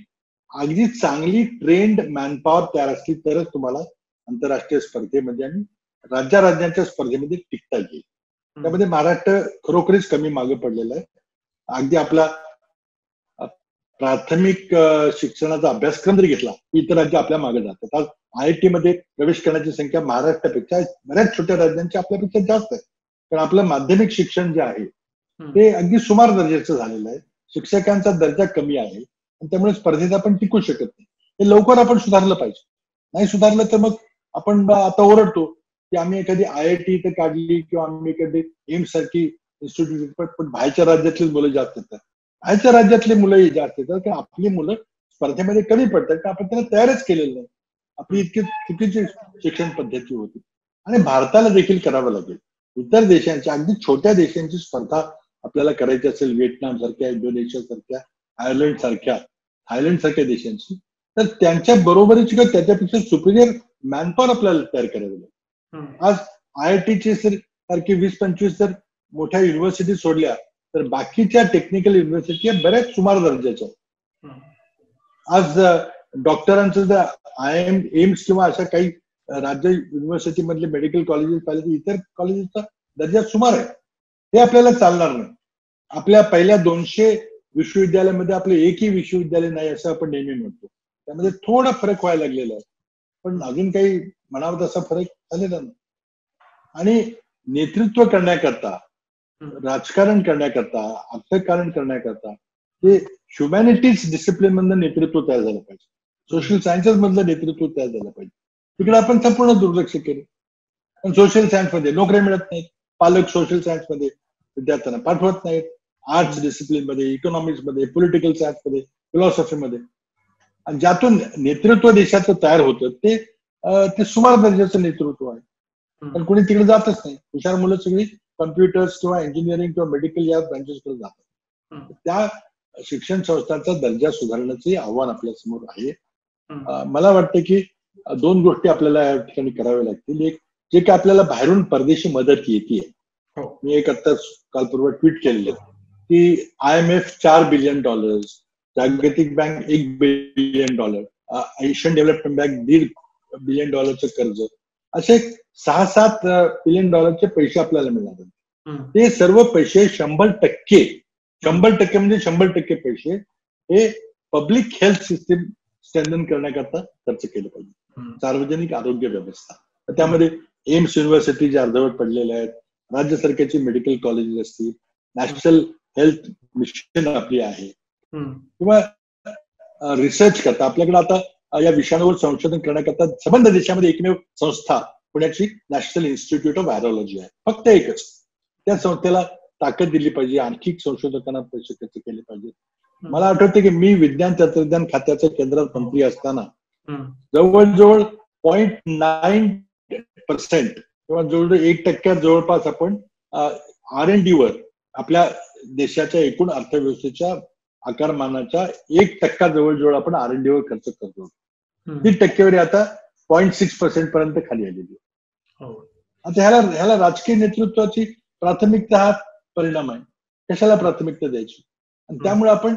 अगदी चांगली ट्रेंड मॅनपॉवर तयार असली तरच तुम्हाला आंतरराष्ट्रीय स्पर्धेमध्ये आणि राज्यांच्या स्पर्धेमध्ये टिकता येईल. त्यामध्ये महाराष्ट्र खरोखरीच कमी मागे पडलेला आहे. अगदी आपला प्राथमिक शिक्षणाचा अभ्यासक्रम जरी घेतला इतर राज्य आपल्या मागे जातात. आज IIT मध्ये प्रवेश करण्याची संख्या महाराष्ट्रापेक्षा बऱ्याच छोट्या राज्यांची आपल्यापेक्षा जास्त आहे. कारण आपलं माध्यमिक शिक्षण जे आहे ते अगदी सुमार दर्जाचं झालेलं आहे. शिक्षकांचा दर्जा कमी आहे आणि त्यामुळे स्पर्धेत आपण टिकू शकत नाही. हे लवकर आपण सुधारलं पाहिजे. नाही सुधारलं तर मग आपण आता ओरडतो की आम्ही एखादी IIT इथे काढली किंवा आम्ही एखादी एम्स सारखी इन्स्टिट्यूट, पण बाहेरच्या राज्यातली मुलं जास्त येतात. बाहेरच्या राज्यातली मुलंही जास्त येतात कारण आपली मुलं स्पर्धेमध्ये कमी पडतात कारण आपण त्यांना तयारच केलेलं नाही. आपली इतकी चुकीची शिक्षण पद्धती होती आणि भारताला देखील करावं लागेल. इतर देशांच्या अगदी छोट्या देशांची स्पर्धा आपल्याला करायची असेल, व्हिएतनाम सारख्या, इंडोनेशिया सारख्या, आयर्लंड सारख्या, थायलंड सारख्या देशांची, तर त्यांच्या बरोबरीची किंवा त्याच्यापेक्षा सुपिरियर मॅनपॉवर आपल्याला तयार करावी लागेल. आज IIT सारखी 20-25 जर मोठ्या युनिव्हर्सिटी सोडल्या तर बाकीच्या टेक्निकल युनिव्हर्सिटी बऱ्याच सुमार दर्जाच्या. आज डॉक्टरांचं जर एम्स किंवा अशा काही राज्य युनिव्हर्सिटी मधले मेडिकल कॉलेजेस पाहिले तर इतर कॉलेजेसचा दर्जा सुमार आहे. हे आपल्याला चालणार नाही. आपल्या पहिल्या 200 विश्वविद्यालयामध्ये आपलं एकही विश्वविद्यालय नाही असं आपण नेहमी म्हणतो. त्यामध्ये थोडा फरक व्हायला लागलेला आहे, पण अजून काही म्हणावं तसा फरक झालेला नाही. आणि नेतृत्व करण्याकरता, राजकारण करण्याकरता, अर्थकारण करण्याकरता हे ह्युमॅनिटीज डिसिप्लिन मधलं नेतृत्व तयार झालं पाहिजे. सोशल सायन्सेस मधलं नेतृत्व तयार झालं पाहिजे. तिकडे आपण संपूर्ण दुर्लक्ष केलं. पण सोशल सायन्स मध्ये नोकऱ्या मिळत नाहीत. पालक सोशल सायन्स मध्ये विद्यार्थ्यांना पाठवत नाहीत. आर्ट्स डिसिप्लिन मध्ये, इकॉनॉमिक्स मध्ये, पॉलिटिकल सायन्स मध्ये, फिलॉसॉफी मध्ये, आणि ज्यातून नेतृत्व देशाचं तयार होतं ते सुमार दर्जाचं नेतृत्व आहे. पण कोणी तिकडे जातच नाही. हुशार मुलं सगळी कम्प्युटर्स किंवा इंजिनिअरिंग किंवा मेडिकल या ब्रांचेसकडे जातात. त्या शिक्षण संस्थांचा दर्जा सुधारण्याचे आव्हान आपल्या समोर आहे. मला वाटतं की 2 गोष्टी आपल्याला या ठिकाणी कराव्या लागतील. एक, जे की आपल्याला बाहेरून परदेशी मदत येते. मी एक आता कालपूर्व ट्विट केलेलं की IMF $4 बिलियन, जागतिक bank $1 billion, Asian development bank $1.5 billion कर्ज, असे 6-7 बिलियन डॉलरचे पैसे आपल्याला मिळणार. ते सर्व पैसे 100% म्हणजे 100% पैसे हे पब्लिक हेल्थ सिस्टीम स्ट्रेंथन करण्याकरता खर्च केले पाहिजे. सार्वजनिक आरोग्य व्यवस्था, त्यामध्ये एम्स युनिव्हर्सिटी जे अर्धवट पडलेल्या आहेत, राज्य सरकारची मेडिकल कॉलेजेस असतील, नॅशनल हेल्थ मिशन आपली आहे, किंवा रिसर्च करता आपल्याकडे आता या विषयावर संशोधन करण्याकरता संबंध देशामध्ये एकमेव संस्था पुण्याची नॅशनल इन्स्टिट्यूट ऑफ व्हायरॉलॉजी आहे, फक्त एकच. त्या संस्थेला ताकद दिली पाहिजे, आणखी संशोधकांना पैसे खर्च केले पाहिजे. मला आठवते की मी विज्ञान तंत्रज्ञान खात्याच्या केंद्रात मंत्री असताना जवळजवळ 0.9% किंवा जवळजवळ 1% जवळपास आपण R&D वर आपल्या देशाच्या एकूण अर्थव्यवस्थेच्या आकारमानाच्या 1% जवळजवळ आपण R&D वर खर्च करतो. ती टक्केवारी आता 0.6% पर्यंत खाली आलेली आहे. आता ह्याला राजकीय नेतृत्वाची प्राथमिकता हा परिणाम आहे. कशाला प्राथमिकता द्यायची? आणि त्यामुळे आपण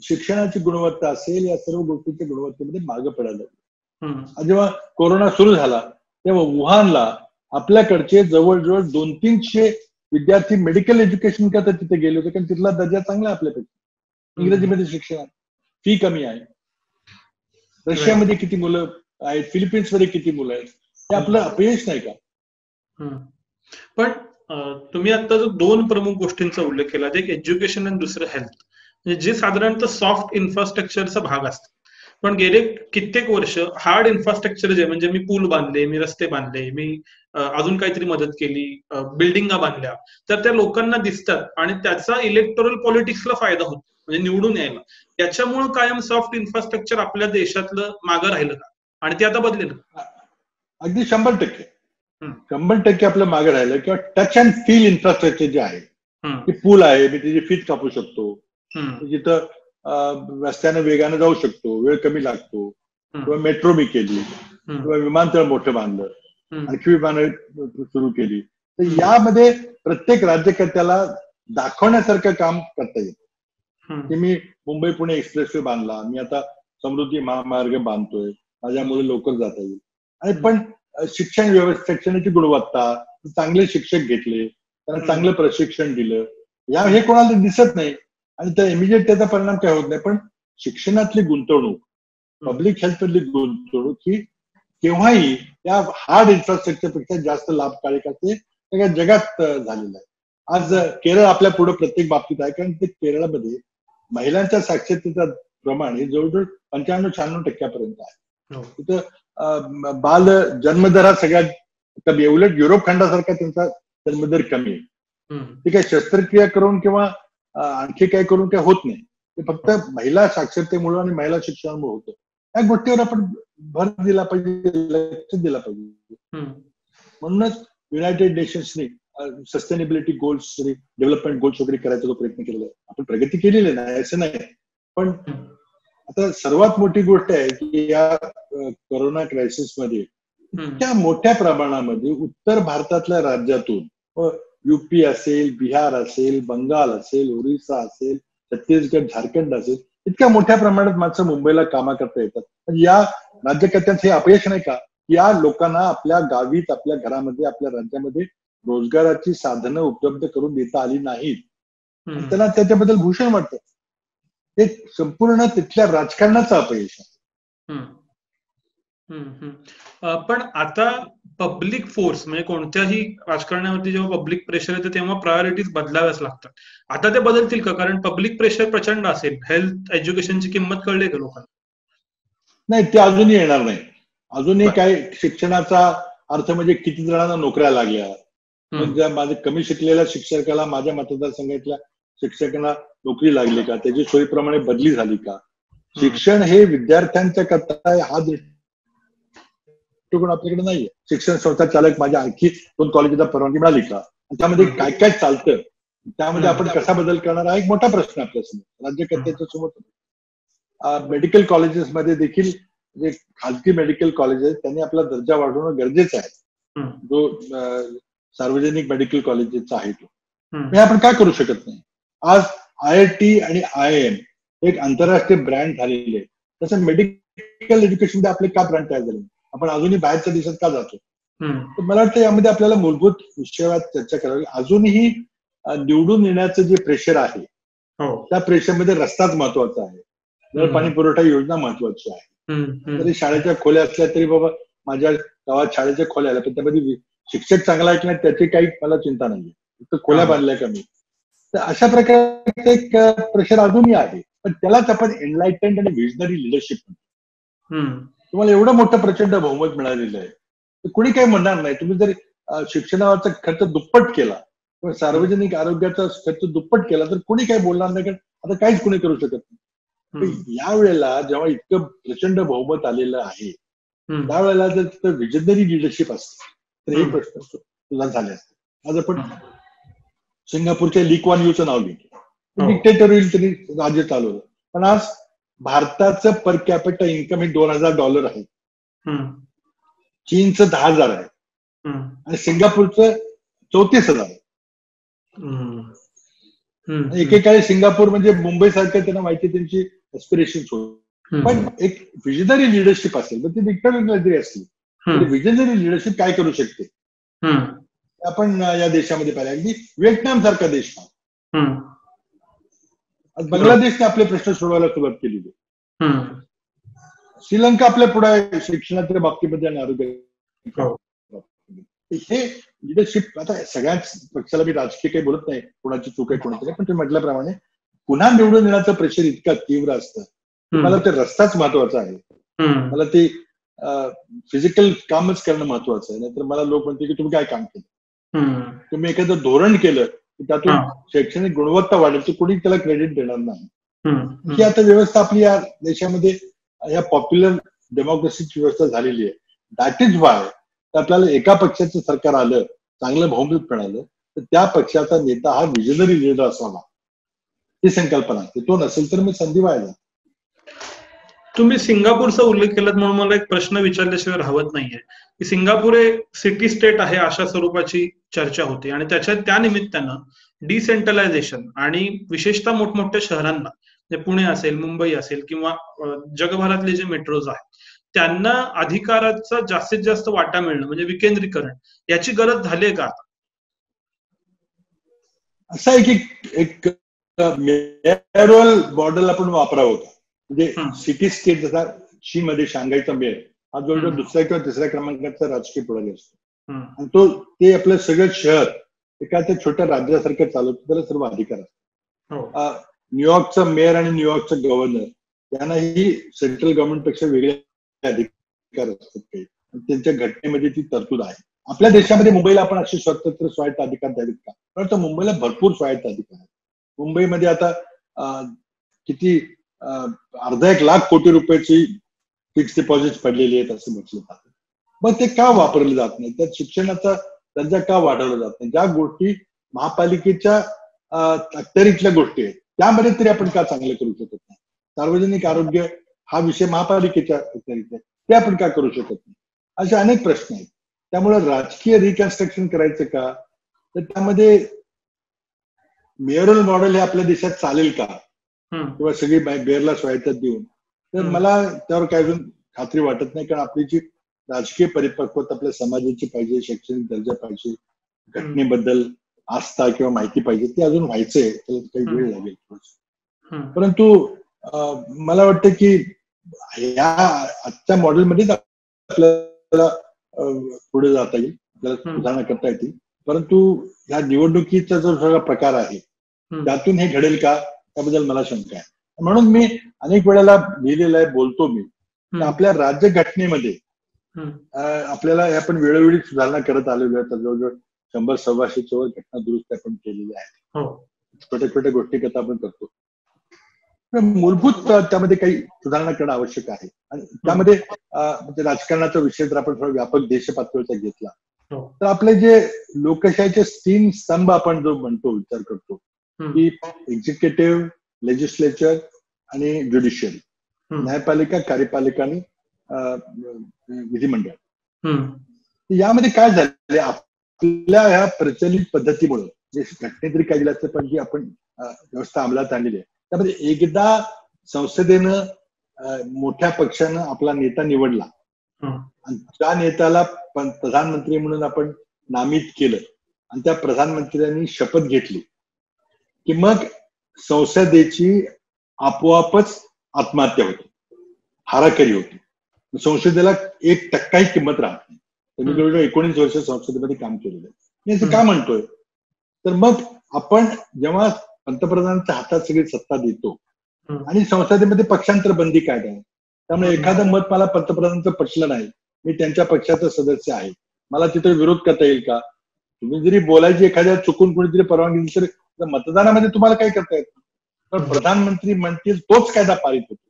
शिक्षणाची गुणवत्ता असेल या सर्व गोष्टींच्या गुणवत्तेमध्ये मागे पडायला लागलो. जेव्हा कोरोना सुरू झाला तेव्हा वुहानला आपल्याकडचे जवळजवळ 200-300 विद्यार्थी मेडिकल एज्युकेशन करता तिथे गेले होते, कारण तिथला दर्जा चांगला आपल्यापेक्षा. इंग्रजीमध्ये शिक्षण, फी कमी आहे. रशियामध्ये किती मुलं आहेत, फिलिपिन्स मध्ये किती मुलं आहेत, हे आपलं अपयश नाही का? पण तुम्ही आता जो 2 प्रमुख गोष्टींचा उल्लेख केला, एक एज्युकेशन आणि दुसरं हेल्थ, म्हणजे जे साधारणतः सॉफ्ट इन्फ्रास्ट्रक्चरचा भाग असतात. पण गेले कित्येक वर्ष हार्ड इन्फ्रास्ट्रक्चर जे म्हणजे मी पूल बांधले, मी रस्ते बांधले, मी अजून काहीतरी मदत केली, बिल्डिंगा बांधल्या, तर त्या लोकांना दिसतात आणि त्याचा इलेक्टोरल पॉलिटिक्सला फायदा होतो, म्हणजे निवडून यायला. याच्यामुळे कायम सॉफ्ट इन्फ्रास्ट्रक्चर आपल्या देशातलं मागं राहिलं का? आणि ते आता बदलेल? अगदी 100% आपलं मागे राहिलं. किंवा टच अँड फील इन्फ्रास्ट्रक्चर जे आहे, की पूल आहे, मी त्याची फीत कापू शकतो, जिथं रस्त्यानं वेगानं जाऊ शकतो, वेळ कमी लागतो, किंवा मेट्रो मी केली, किंवा विमानतळ मोठं बांधलं, आणखी विमानं सुरू केली, तर यामध्ये प्रत्येक राज्यकर्त्याला दाखवण्यासारखं काम करता येतं. की मी मुंबई पुणे एक्सप्रेसवे बांधला, मी आता समृद्धी महामार्ग बांधतोय, माझ्यामुळे लवकर जाता येईल. आणि पण शिक्षण व्यवस्था, शिक्षणाची गुणवत्ता, चांगले शिक्षक घेतले, त्यांना चांगलं प्रशिक्षण दिलं, हे कोणाला दिसत नाही आणि त्या इमिजिएट त्याचा परिणाम काय होत नाही. पण शिक्षणातली गुंतवणूक, पब्लिक हेल्थ मधली गुंतवणूक ही केव्हाही या हार्ड इन्फ्रास्ट्रक्चरपेक्षा जास्त लाभकारक असते सगळ्या जगात झालेलं आहे. आज केरळ आपल्या पुढे प्रत्येक बाबतीत आहे, कारण ते केरळमध्ये महिलांच्या साक्षरतेचं प्रमाण हे जवळजवळ 95-96% आहे. तिथं बाल जन्मदर हा सगळ्यात कमी आहे. उलट युरोप खंडासारखा त्यांचा जन्मदर कमी आहे. ते काही शस्त्रक्रिया करून किंवा आणखी काय करून काय होत नाही. ते फक्त महिला साक्षरतेमुळे आणि महिला शिक्षणामुळे होतं. या गोष्टीवर आपण भर दिला पाहिजे, लक्ष दिला पाहिजे. म्हणूनच युनायटेड नेशन्सने सस्टेनेबिलिटी गोल्स, डेव्हलपमेंट गोल्स वगैरे करायचा जो प्रयत्न केलेला आहे. आपण प्रगती केलेली नाही असं नाही, पण आता सर्वात मोठी गोष्ट आहे की या कोरोना क्रायसिसमध्ये इतक्या मोठ्या प्रमाणामध्ये उत्तर भारतातल्या राज्यातून युपी असेल, बिहार असेल, बंगाल असेल, ओरिसा असेल, छत्तीसगड, झारखंड असेल, इतक्या मोठ्या प्रमाणात माणसं मुंबईला कामा करता येतात. या राज्यकर्त्यांचं हे अपयश नाही का? या लोकांना आपल्या गावीत, आपल्या घरामध्ये, आपल्या राज्यामध्ये रोजगाराची साधनं उपलब्ध करून देता आली नाहीत. त्यांना त्याच्याबद्दल भूषण वाटतं. हे संपूर्ण तिथल्या राजकारणाचं अपयश आहे. पण आता पब्लिक फोर्स म्हणजे कोणत्याही राजकारणावरती जेव्हा पब्लिक प्रेशर येतं तेव्हा प्रायोरिटीज बदलाव्याच लागतात. आता ते बदलतील का? कारण पब्लिक प्रेशर प्रचंड असेल. हेल्थ एज्युकेशनची किंमत कळली का लोकांना? नाही, ते अजूनही येणार नाही. अजूनही काय शिक्षणाचा अर्थ म्हणजे किती जणांना नोकऱ्या लागल्या. म्हणजे माझ्या कमी शिकलेल्या शिक्षकाला माझ्या मतदारसंघातल्या शिक्षकांना नोकरी लागली का? त्याची सोयीप्रमाणे बदली झाली का? शिक्षण हे विद्यार्थ्यांच्या करता हा दृष्टिकोन आपल्याकडे नाहीये. शिक्षण संस्था चालक माझ्या आणखी 2 कॉलेजला परवानगी मिळाली का? त्यामध्ये काय काय चालतं, त्यामध्ये आपण कसा बदल करणार हा एक मोठा प्रश्न आपल्यासमोर राज्यकर्त्याच्या समोर. मेडिकल कॉलेजेसमध्ये देखील जे खाजगी मेडिकल कॉलेज आहेत त्यांनी आपला दर्जा वाढवणं गरजेचं आहे. जो सार्वजनिक मेडिकल कॉलेजेसचा आहे तो. हे आपण काय करू शकत नाही. आज IIT आणि IIM एक आंतरराष्ट्रीय ब्रँड झालेले आहे. तसं मेडिकल एज्युकेशन मध्ये आपले का ब्रँड तयार झाले? आपण अजूनही बाहेरच्या देशात का जातो? तर मला वाटतं यामध्ये आपल्याला मूलभूत विषयावर चर्चा करावी. अजूनही निवडून येण्याचं जे प्रेशर आहे त्या प्रेशरमध्ये रस्ताच महत्वाचा आहे, नळ पाणी पुरवठा योजना महत्वाची आहे. तरी शाळेच्या खोल्या असल्या तरी बाबा माझ्या गावात शाळेच्या खोल्या आल्या, पण त्यामध्ये शिक्षक चांगला आहे की नाही त्याची काही मला चिंता नाहीये, फक्त खोल्या बांधल्या कमी. तर अशा प्रकारचं एक प्रेशर अजूनही आहे. पण त्यालाच आपण एनलायटन्ड आणि व्हिजनरी लिडरशिप म्हणतो. तुम्हाला एवढं मोठं प्रचंड बहुमत मिळालेलं आहे तर कुणी काही म्हणणार नाही. तुम्ही जर शिक्षणावरचा खर्च दुप्पट केला किंवा सार्वजनिक आरोग्याचा खर्च दुप्पट केला तर कोणी काही बोलणार नाही, कारण आता काहीच कुणी करू शकत नाही. यावेळेला जेव्हा इतकं प्रचंड बहुमत आलेलं आहे त्यावेळेला जर तिथं व्हिजनरी लिडरशिप असते तर हे प्रश्न तुला झाले असते. आज आपण सिंगापूरच्या ली क्वान यूचं नाव घेतो. डिक्टेटोरियल त्यांनी राज्य चालवलं, पण आज भारताचं पर कॅपिटा इन्कम हे $2000 आहे. चीनचं 10,000 आहे आणि सिंगापूरचं 34,000 आहे. एकेकाळी सिंगापूर म्हणजे मुंबई सारखं त्यांना माहिती त्यांची एस्पिरेशन होती. पण एक व्हिजनरी लिडरशिप असेल तर ती डिक्टेटोरियल जरी असली तरी व्हिजनरी लिडरशिप काय करू शकते आपण या देशामध्ये पाहिलं. अगदी व्हिएतनाम सारखा देश हा. आज बांगलादेशने आपले प्रश्न सोडवायला सुरुवात केलेली. श्रीलंका आपल्या पुढे शिक्षणाच्या बाबतीमध्ये आणि आरोग्य. हे लिडरशिप आता सगळ्याच पक्षाला मी राजकीय काही बोलत नाही, कोणाची चूक आहे कोणाची नाही, पण तुम्ही म्हटल्याप्रमाणे पुन्हा निवडून येण्याचं प्रेशर इतका तीव्र असतं. मला ते रस्ताच महत्वाचा आहे, मला ते फिजिकल कामच करणं महत्वाचं आहे. नाहीतर मला लोक म्हणते की तुम्ही काय काम केलं. तुम्ही एखादं धोरण केलं की त्यातून शैक्षणिक गुणवत्ता वाढेल तर कोणी त्याला क्रेडिट देणार नाही. ही आता व्यवस्था आपली या देशामध्ये या पॉप्युलर डेमोक्रेसीची व्यवस्था झालेली आहे. दॅट इज वाय आपल्याला एका पक्षाचं सरकार आलं, चांगलं बहुमत मिळालं तर त्या पक्षाचा नेता हा व्हिजनरी लीडर असावा ही संकल्पना असते. तो नसेल तर मी संधी व्हायला. तुम्ही सिंगापूरचा उल्लेख केलात म्हणून मला एक प्रश्न विचारल्याशिवाय राहत नाहीये की सिंगापूर हे सिटी स्टेट आहे अशा स्वरूपाची चर्चा होती आणि त्या निमित्तानं डिसेंट्रलायझेशन आणि विशेषतः मोठमोठ्या शहरांना पुणे असेल, मुंबई असेल किंवा जगभरातले जे मेट्रोज आहेत त्यांना अधिकाराचा जास्तीत जास्त वाटा मिळणं म्हणजे विकेंद्रीकरण याची गरज झाली आहे का? असं आहे की एक मेयरल मॉडेल आपण वापरावं का? म्हणजे सिटी स्टेट जसा चीनमध्ये शांघायचा मेयर हा जवळजवळ दुसऱ्या किंवा तिसऱ्या क्रमांकाचा राजकीय पुढारी असतो आणि ते आपलं सगळं शहर एका त्या छोट्या राज्यासारखं चालवतो, त्याला सर्व अधिकार असतात. न्यूयॉर्कचा मेयर आणि न्यूयॉर्कचा गव्हर्नर यांनाही सेंट्रल गव्हर्नमेंटपेक्षा वेगळे अधिकार असतात काही, त्यांच्या घटनेमध्ये ती तरतूद आहे. आपल्या देशामध्ये मुंबईला आपण असे स्वतंत्र स्वायत्त अधिकार द्यावेत का? परंतु मुंबईला भरपूर स्वायत्त अधिकार आहेत. मुंबईमध्ये आता किती अर्धा 1 लाख कोटी रुपयाची फिक्स डिपॉझिट पडलेली आहेत असं म्हटलं जातं. मग ते का वापरले जात नाही? त्यात शिक्षणाचा दर्जा का वाढवला जात नाही? ज्या गोष्टी महापालिकेच्या अखत्यारीतल्या गोष्टी आहेत त्यामध्ये तरी आपण का चांगलं करू शकत नाही? सार्वजनिक आरोग्य हा विषय महापालिकेच्या अखत्यारीत आहे, ते आपण का करू शकत नाही? असे अनेक प्रश्न आहेत. त्यामुळे राजकीय रिकन्स्ट्रक्शन करायचं का, तर त्यामध्ये मेयरल मॉडेल हे आपल्या देशात चालेल का, किंवा सगळी मेयरला स्वायत्ता देऊन, तर मला त्यावर काय अजून खात्री वाटत नाही. कारण आपली जी राजकीय परिपक्वता आपल्या समाजाची पाहिजे, शैक्षणिक दर्जा पाहिजे, घटनेबद्दल आस्था किंवा माहिती पाहिजे, ते अजून व्हायचंय, त्याला काही वेळ लागेल. परंतु मला वाटतं की या आजच्या मॉडेलमध्येच आपल्याला पुढे जाता येईल, आपल्याला सुधारणा करता येतील. परंतु ह्या निवडणुकीचा जो सगळा प्रकार आहे त्यातून हे घडेल का, त्याबद्दल मला शंका आहे. म्हणून मी अनेक वेळेला लिहिलेलं आहे, बोलतो मी, आपल्या राज्य घटनेमध्ये आपल्याला आपण वेळोवेळी सुधारणा करत आलेलो आहे. जवळजवळ 100-125 घटना दुरुस्ती आपण केलेल्या आहेत. छोट्या छोट्या गोष्टी करता आपण करतो. मूलभूत त्यामध्ये काही सुधारणा करणं आवश्यक आहे. आणि त्यामध्ये म्हणजे राजकारणाचा विषय जर आपण थोडा व्यापक देश पातळीचा घेतला तर आपले जे लोकशाहीचे 3 स्तंभ आपण जो म्हणतो, विचार करतो की एक्झिक्युटिव्ह, लेजिस्लेचर आणि ज्युडिशियरी, न्यायपालिका, कार्यपालिका आणि विधिमंडळ. यामध्ये काय झाले, आपल्या ह्या प्रचलित पद्धतीमुळे जे घटनेतरी काय दिलं असतं, पण जी आपण व्यवस्था अंमलात आणलेली आहे त्यामध्ये एकदा संसदेनं मोठ्या पक्षानं आपला नेता निवडला आणि त्या नेत्याला प्रधानमंत्री म्हणून आपण नामित केलं आणि त्या प्रधानमंत्र्यांनी शपथ घेतली की मग संसदेची आपोआपच आत्महत्या होती, हाराकरी होती. संसदेला 1% किंमत राहत नाही. त्यांनी जवळजवळ 19 वर्ष संसदेमध्ये काम केलेलं आहे. याचं का म्हणतोय, तर मग आपण जेव्हा पंतप्रधानांच्या हातात सगळी सत्ता देतो आणि संसदेमध्ये पक्षांतर बंदी कायदा आहे, त्यामुळे एखादं मत मला पंतप्रधानांचं पटलं नाही, मी त्यांच्या पक्षाचा सदस्य आहे, मला तिथे विरोध करता येईल का? तुम्ही जरी बोलायची एखाद्या चुकून कोणीतरी परवानगी दिली तर मतदानामध्ये तुम्हाला काय करता येत? तर प्रधानमंत्री म्हणतील तोच कायदा पारित होतो.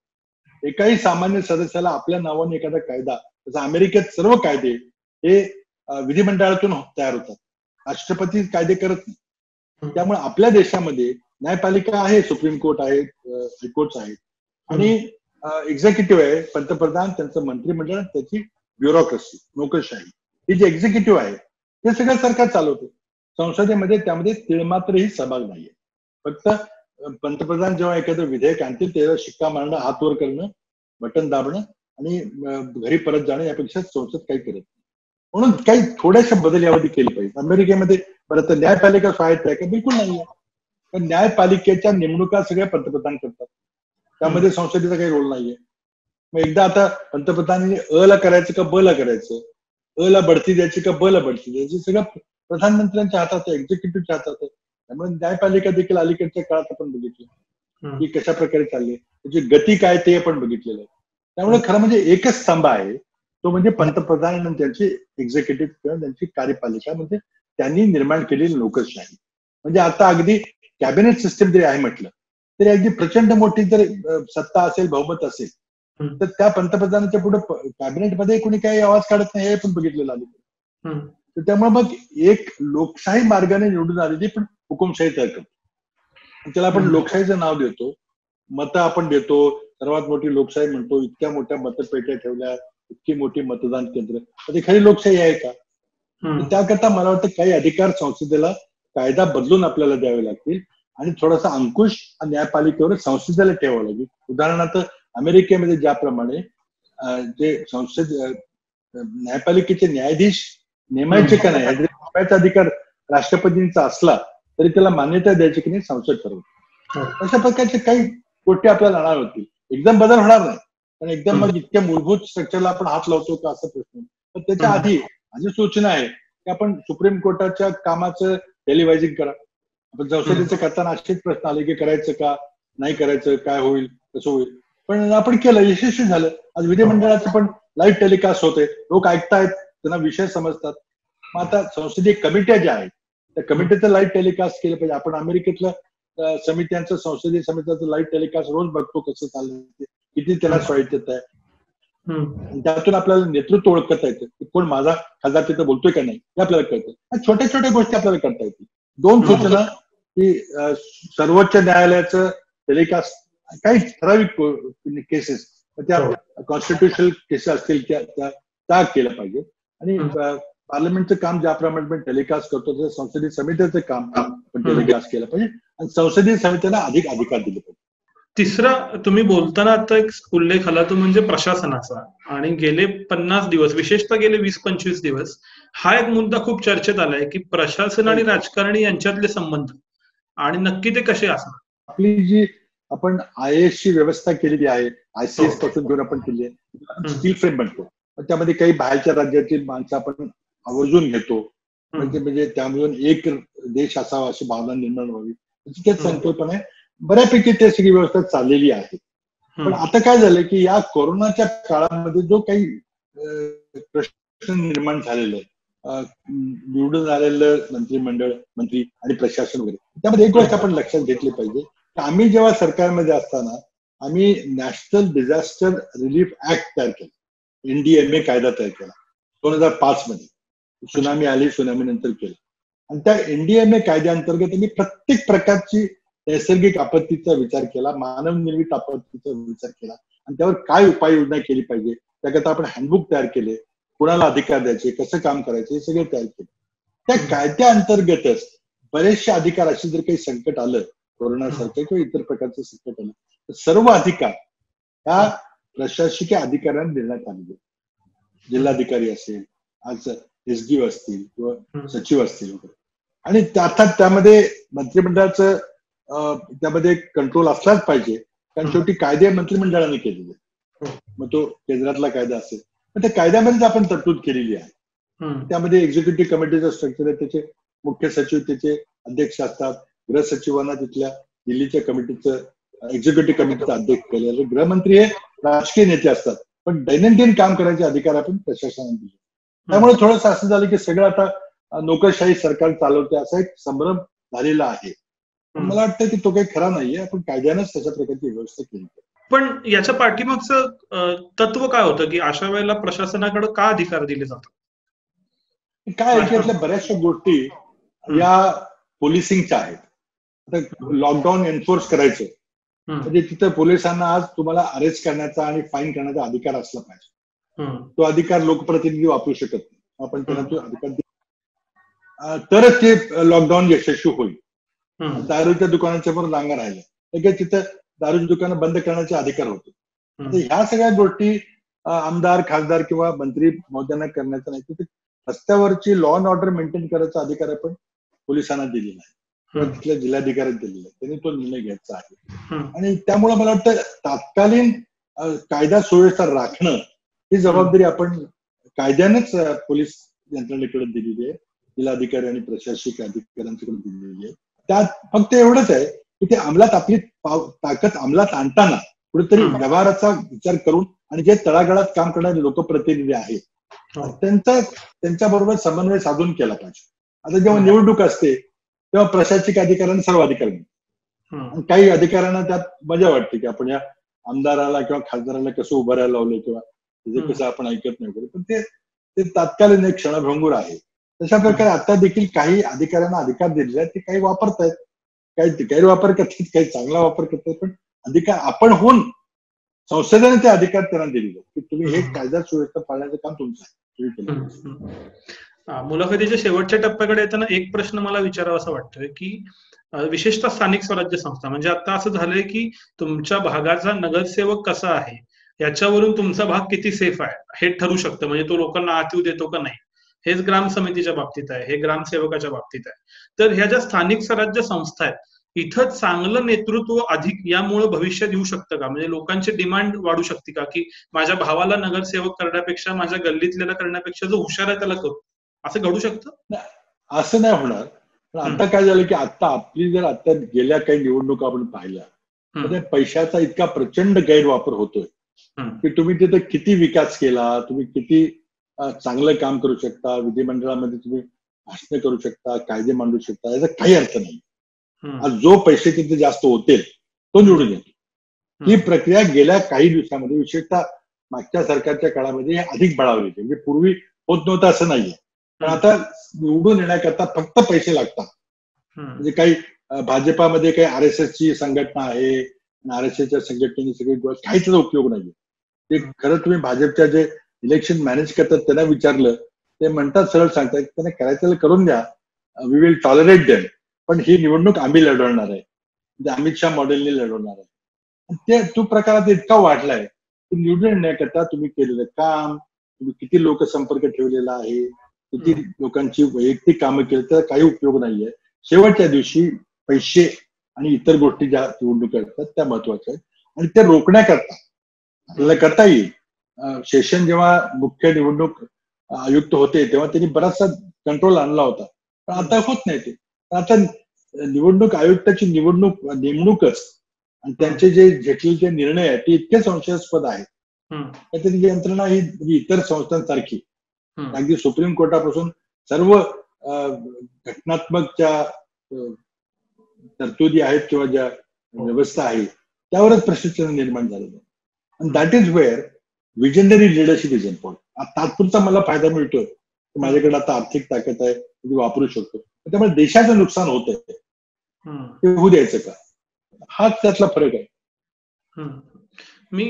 एकाही सामान्य सदस्याला आपल्या नावाने एखादा कायदा, जसं अमेरिकेत सर्व कायदे हे विधिमंडळातून तयार होतात, राष्ट्रपती कायदे करत नाही. त्यामुळे आपल्या देशामध्ये न्यायपालिका आहे, सुप्रीम कोर्ट आहे, हायकोर्ट आहेत आणि एक्झिक्युटिव्ह आहे, पंतप्रधान, त्यांचं मंत्रिमंडळ, त्याची ब्युरोक्रेसी, नोकरशाही. ही जी एक्झिक्युटिव्ह आहे हे सगळं सरकार चालवतं. संसदेमध्ये त्यामध्ये तिळमात्रही सहभाग नाहीये. फक्त पंतप्रधान जेव्हा एखादं विधेयक आणतील तेव्हा शिक्का मारणं, हात वर करणं, बटन दाबणं आणि घरी परत जाणं, यापेक्षा संसद काही करत नाही. म्हणून काही थोड्याशा बदल यामध्ये केले पाहिजे. अमेरिकेमध्ये परत न्यायपालिका स्वायत्त आहे का? बिलकुल नाहीये. पण न्यायपालिकेच्या नेमणुका सगळ्या पंतप्रधान करतात, त्यामध्ये संसदेचा काही रोल नाहीये. मग एकदा आता पंतप्रधानांनी अ ला करायचं का ब ला करायचं, अ ला बढती द्यायची का ब ला बढती द्यायची, सगळं प्रधानमंत्र्यांच्या हातात आहे, एक्झिक्युटिव्हच्या हातात आहे. त्यामुळे न्यायपालिका देखील अलीकडच्या काळात आपण बघितलं की कशा प्रकारे चालली, त्याची गती काय ते आपण बघितलेलं आहे. त्यामुळे खरं म्हणजे एकच स्तंभ आहे, तो म्हणजे पंतप्रधान आणि त्यांची एक्झिक्युटिव्ह किंवा त्यांची कार्यपालिका, म्हणजे त्यांनी निर्माण केलेली लोकशाही. म्हणजे आता अगदी कॅबिनेट सिस्टम जरी आहे म्हटलं तरी अगदी प्रचंड मोठी जर सत्ता असेल, बहुमत असेल, तर त्या पंतप्रधानाच्या पुढे कॅबिनेटमध्ये कोणी काही आवाज काढत नाही, हे पण बघितलेलं आलं. तर त्यामुळे मग एक लोकशाही मार्गाने निवडून आलेली पण हुकुमशाही तयार करतो. त्याला आपण लोकशाहीचं नाव देतो, मतं आपण देतो, सर्वात मोठी लोकशाही म्हणतो, इतक्या मोठ्या मतपेट्या ठेवल्या, इतकी मोठी मतदान केंद्र, ती खरी लोकशाही आहे का? त्याकरता मला वाटतं काही अधिकार संसदेला कायदा बदलून आपल्याला द्यावे लागतील आणि थोडासा अंकुश न्यायपालिकेवर संसदेला ठेवावं लागेल. उदाहरणार्थ अमेरिकेमध्ये ज्याप्रमाणे जे संसद न्यायपालिकेचे न्यायाधीश नेमायचे का नाही याचा अधिकार राष्ट्रपतींचा असला तरी त्याला मान्यता द्यायची की नाही संसद ठरवते. अशा प्रकारचे काही गोष्टी आपल्याला आणाव्या होतील. एकदम बदल होणार नाही, पण एकदम मग इतक्या मूलभूत स्ट्रक्चरला आपण हात लावतो का असं प्रश्न. पण त्याच्या आधी माझी सूचना आहे की आपण सुप्रीम कोर्टाच्या कामाचं टेलिव्हायझिंग करा. आपण संसदेचं करताना असेच प्रश्न आले की करायचं का नाही करायचं, काय होईल कसं होईल, पण आपण केलं, यशस्वी झालं. आज विधिमंडळाचं पण लाईव्ह टेलिकास्ट होते, लोक ऐकतायत, त्यांना विषय समजतात. मग आता संसदीय कमिट्या ज्या आहेत त्या कमिटीचं लाईव्ह टेलिकास्ट केलं पाहिजे. आपण अमेरिकेतलं समित्यांचं, संसदीय समित्यांचं लाईव्ह टेलिकास्ट रोज बघतो कसं चाललं, किती त्याला स्वायत्तता आहे. त्यातून आपल्याला नेतृत्व ओळखता येतं की कोण माझा खासदार तिथं बोलतोय का नाही हे आपल्याला कळतं. छोट्या छोट्या गोष्टी आपल्याला करता येतील. 2 सूचना की सर्वोच्च न्यायालयाचं टेलिकास्ट, काही ठराविक केसेस त्या कॉन्स्टिट्युशनल केसेस असतील त्या केल्या पाहिजे. आणि पार्लमेंटचं काम ज्याप्रमाणे टेलिकास्ट करतो तसं संसदीय समितीचं काम आपण टेलिकास्ट केलं पाहिजे आणि संसदीय समितीला अधिक अधिकार दिले पाहिजे. तिसरा तुम्ही बोलताना आता एक उल्लेख आला तो म्हणजे प्रशासनाचा. आणि गेले 50 दिवस, विशेषतः गेले 20-25 दिवस हा एक मुद्दा खूप चर्चेत आलाय की प्रशासन आणि राजकारणी यांच्यातले संबंध आणि नक्की ते कसे असणार. आपली जी आपण IAS ची व्यवस्था केलेली आहे, ICS पासून घेऊन आपण केली आहे, स्टील फ्रेम बनतो. त्यामध्ये काही बाहेरच्या राज्यातील माणसं आपण आवर्जून घेतो, म्हणजे त्यामधून एक देश असावा अशी भावना निर्माण व्हावी, त्याच संकल्पना आहे. बऱ्यापैकी ते सगळी व्यवस्था चाललेली आहे. पण आता काय झालं की या कोरोनाच्या काळामध्ये जो काही प्रश्न निर्माण झालेला आहे, निवडून आलेलं मंत्रिमंडळ, मंत्री आणि प्रशासन वगैरे, त्यामध्ये एक गोष्ट आपण लक्षात घेतली पाहिजे की आम्ही जेव्हा सरकारमध्ये असताना आम्ही नॅशनल डिझास्टर रिलीफ ऍक्ट तयार केला, NDMA कायदा तयार केला 2005 मध्ये. सुनामी आली, सुनामी नंतर केलं. आणि त्या NDMA कायद्याअंतर्गत आम्ही प्रत्येक प्रकारची नैसर्गिक आपत्तीचा विचार केला, मानवनिर्मित आपत्तीचा विचार केला आणि त्यावर काय उपाययोजना केली पाहिजे त्याकरता आपण हँडबुक तयार केले, कुणाला अधिकार द्यायचे, कसं काम करायचे, हे सगळं तयार केलं. त्या कायद्याअंतर्गतच बरेचसे अधिकार, असे जर काही संकट आलं, कोरोनासारखं किंवा इतर प्रकारचं संकट आलं, तर सर्व अधिकार ह्या प्रशासकीय अधिकाऱ्यांना देण्यात आलेले. जिल्हाधिकारी असेल, आज SDO असतील किंवा सचिव असतील वगैरे. आणि अर्थात त्यामध्ये मंत्रिमंडळाचं त्यामध्ये कंट्रोल असलाच पाहिजे, कारण शेवटी कायदे मंत्रिमंडळाने केलेले. मग तो केंद्रातला कायदा असेल, पण त्या कायद्यामध्येच आपण तरतूद केलेली आहे. त्यामध्ये एक्झिक्युटिव्ह कमिटीचं स्ट्रक्चर आहे, त्याचे मुख्य सचिव त्याचे अध्यक्ष असतात, गृह सचिवांना तिथल्या दिल्लीच्या कमिटीचं, एक्झिक्युटिव्ह कमिटीचा अध्यक्ष केलेलं. गृहमंत्री हे राजकीय नेते असतात, पण दैनंदिन काम करायचे अधिकार आपण प्रशासनाने दिले. त्यामुळे थोडंसं असं झालं की सगळं आता नोकरशाही सरकार चालवते असा एक संभ्रम झालेला आहे. मला वाटतं की तो काही खरा नाहीये, आपण कायद्यानंच तशा प्रकारची व्यवस्था केली. पण याच्या पाठीमागचं तत्व काय होतं की अशा वेळेला प्रशासनाकडे का अधिकार दिले जातात? काय यातल्या बऱ्याचशा गोष्टी या पोलिसिंगच्या आहेत. आता लॉकडाऊन एन्फोर्स करायचं म्हणजे तिथं पोलिसांना आज तुम्हाला अरेस्ट करण्याचा आणि फाईन करण्याचा अधिकार असला पाहिजे. तो अधिकार लोकप्रतिनिधी वापरू शकत नाही. आपण त्यांना तो अधिकार तरच ते लॉकडाऊन यशस्वी होईल. दारूच्या दुकानाच्या पण रांगा राहिल्या, लगेच तिथं दारूची दुकानं बंद करण्याचे अधिकार होते. ह्या सगळ्या गोष्टी आमदार, खासदार किंवा मंत्री महोदयांना करण्याचा नाही, तर रस्त्यावरची लॉ अँड ऑर्डर मेंटेन करायचा अधिकार आपण पोलिसांना दिलेला आहे किंवा तिथल्या जिल्हाधिकाऱ्यांना दिलेला आहे. त्यांनी तो निर्णय घ्यायचा आहे. आणि त्यामुळे मला वाटतं तात्कालीन कायदा सुव्यवस्था राखणं ही जबाबदारी आपण कायद्यानेच पोलीस यंत्रणेकडे दिलेली आहे, जिल्हाधिकारी आणि प्रशासकीय अधिकाऱ्यांकडे दिलेली आहे. त्यात फक्त एवढंच आहे की ते अंमलात, आपली ताकद अंमलात आणताना कुठेतरी व्यवहाराचा विचार करून आणि जे तळागाळात काम करणारे लोकप्रतिनिधी आहेत त्यांच्या बरोबर समन्वय साधून केला पाहिजे. आता जेव्हा निवडणूक असते तेव्हा प्रशासकीय अधिकाऱ्यांना सर्व अधिकार मिळतात. काही अधिकाऱ्यांना त्यात मजा वाटते की आपण या आमदाराला किंवा खासदाराला कसं उभं राहायला लावलं किंवा त्याचं कसं आपण ऐकत नाही वगैरे, पण ते तात्कालीन एक क्षणभंगूर आहे. तशा प्रकारे आता देखील काही अधिकाऱ्यांना अधिकार दिलेले आहेत, ते काही वापरतायत, काही गैरवापर करतात, काही चांगला वापर करतात. पण अधिकार आपण होऊन संसदेने ते अधिकार त्यांना दिलेले की तुम्ही हे कायदा सुव्यवस्था पाळण्याचं काम तुमचं आहे. मुलाखतीच्या शेवटच्या टप्प्याकडे येताना एक प्रश्न मला विचारावा असं वाटतोय की विशेषतः स्थानिक स्वराज्य संस्था, म्हणजे आता असं झालंय की तुमच्या भागाचा नगरसेवक कसा आहे याच्यावरून तुमचा भाग किती सेफ आहे हे ठरू शकतं. म्हणजे तो लोकांना आत येऊ देतो का नाही, हेच ग्राम समितीच्या बाबतीत आहे, हे ग्रामसेवकाच्या बाबतीत आहे. तर ह्या ज्या स्थानिक स्वराज्य संस्था आहेत इथं चांगलं नेतृत्व अधिक यामुळे भविष्यात येऊ शकतं का? म्हणजे लोकांची डिमांड वाढू शकते का, की माझ्या भावाला नगरसेवक करण्यापेक्षा माझ्या गल्लीतल्याला करण्यापेक्षा जो हुशार आहे त्याला करू, असं घडू शकतं? असं नाही होणार. पण आता काय झालं की आता गेल्या काही निवडणुका आपण पाहिल्या तर पैशाचा इतका प्रचंड गैरवापर होतोय की तुम्ही तिथे किती विकास केला, तुम्ही किती चांगलं काम करू शकता, विधिमंडळामध्ये तुम्ही भाषण करू शकता, कायदे मांडू शकता, याचा काही अर्थ नाही. आज जो पैसे तिथे जास्त होतील तो निवडून येतो. ही प्रक्रिया गेल्या काही दिवसामध्ये, विशेषतः मागच्या सरकारच्या काळामध्ये अधिक बळावली. म्हणजे पूर्वी होत नव्हतं असं नाहीये, पण आता निवडून येण्याकरता फक्त पैसे लागतात. म्हणजे काही भाजपामध्ये काही RSS ची संघटना आहे, RSSच्या संघटनेने सगळे काही त्याचा उपयोग नाहीये. ते खरं तुम्ही भाजपच्या जे इलेक्शन मॅनेज करतात त्यांना विचारलं, ते म्हणतात, सरळ सांगतात, त्यांना करायचं करून द्या, वी विल टॉलरेट देम, पण ही निवडणूक आम्ही लढवणार आहे, म्हणजे अमित शहा मॉडेलने लढवणार आहे. ते तो प्रकार आता इतका वाढलाय की निवडून येण्याकरता तुम्ही केलेलं काम, तुम्ही किती लोकसंपर्क ठेवलेला आहे, किती लोकांची वैयक्तिक कामं केली, तर काही उपयोग नाहीये. शेवटच्या दिवशी पैसे आणि इतर गोष्टी ज्या निवडणुका असतात त्या महत्वाच्या आहेत आणि ते रोखण्याकरता आपल्याला करता येईल. शेषन जेव्हा मुख्य निवडणूक आयुक्त होते तेव्हा त्यांनी बराचसा कंट्रोल आणला होता, पण आता होत नाही ते. आता निवडणूक आयुक्ताची नेमणूकच आणि त्यांचे जे घेतलेले निर्णय आहेत ते इतके संशयास्पद आहेत. त्याची यंत्रणा ही इतर संस्थांसारखी अगदी सुप्रीम कोर्टापासून सर्व घटनात्मक ज्या तरतुदी आहेत किंवा ज्या व्यवस्था आहे त्यावरच प्रशिक्षण निर्माण झालेलं आहे. आणि that is where visionary leadership is important. तात्पुरता मला फायदा मिळतोय, माझ्याकडे आता आर्थिक ताकद आहे, मी वापरू शकतो, त्यामुळे देशाचं नुकसान होत आहे, ते होऊ द्यायचं का? हाच त्यातला फरक आहे. मी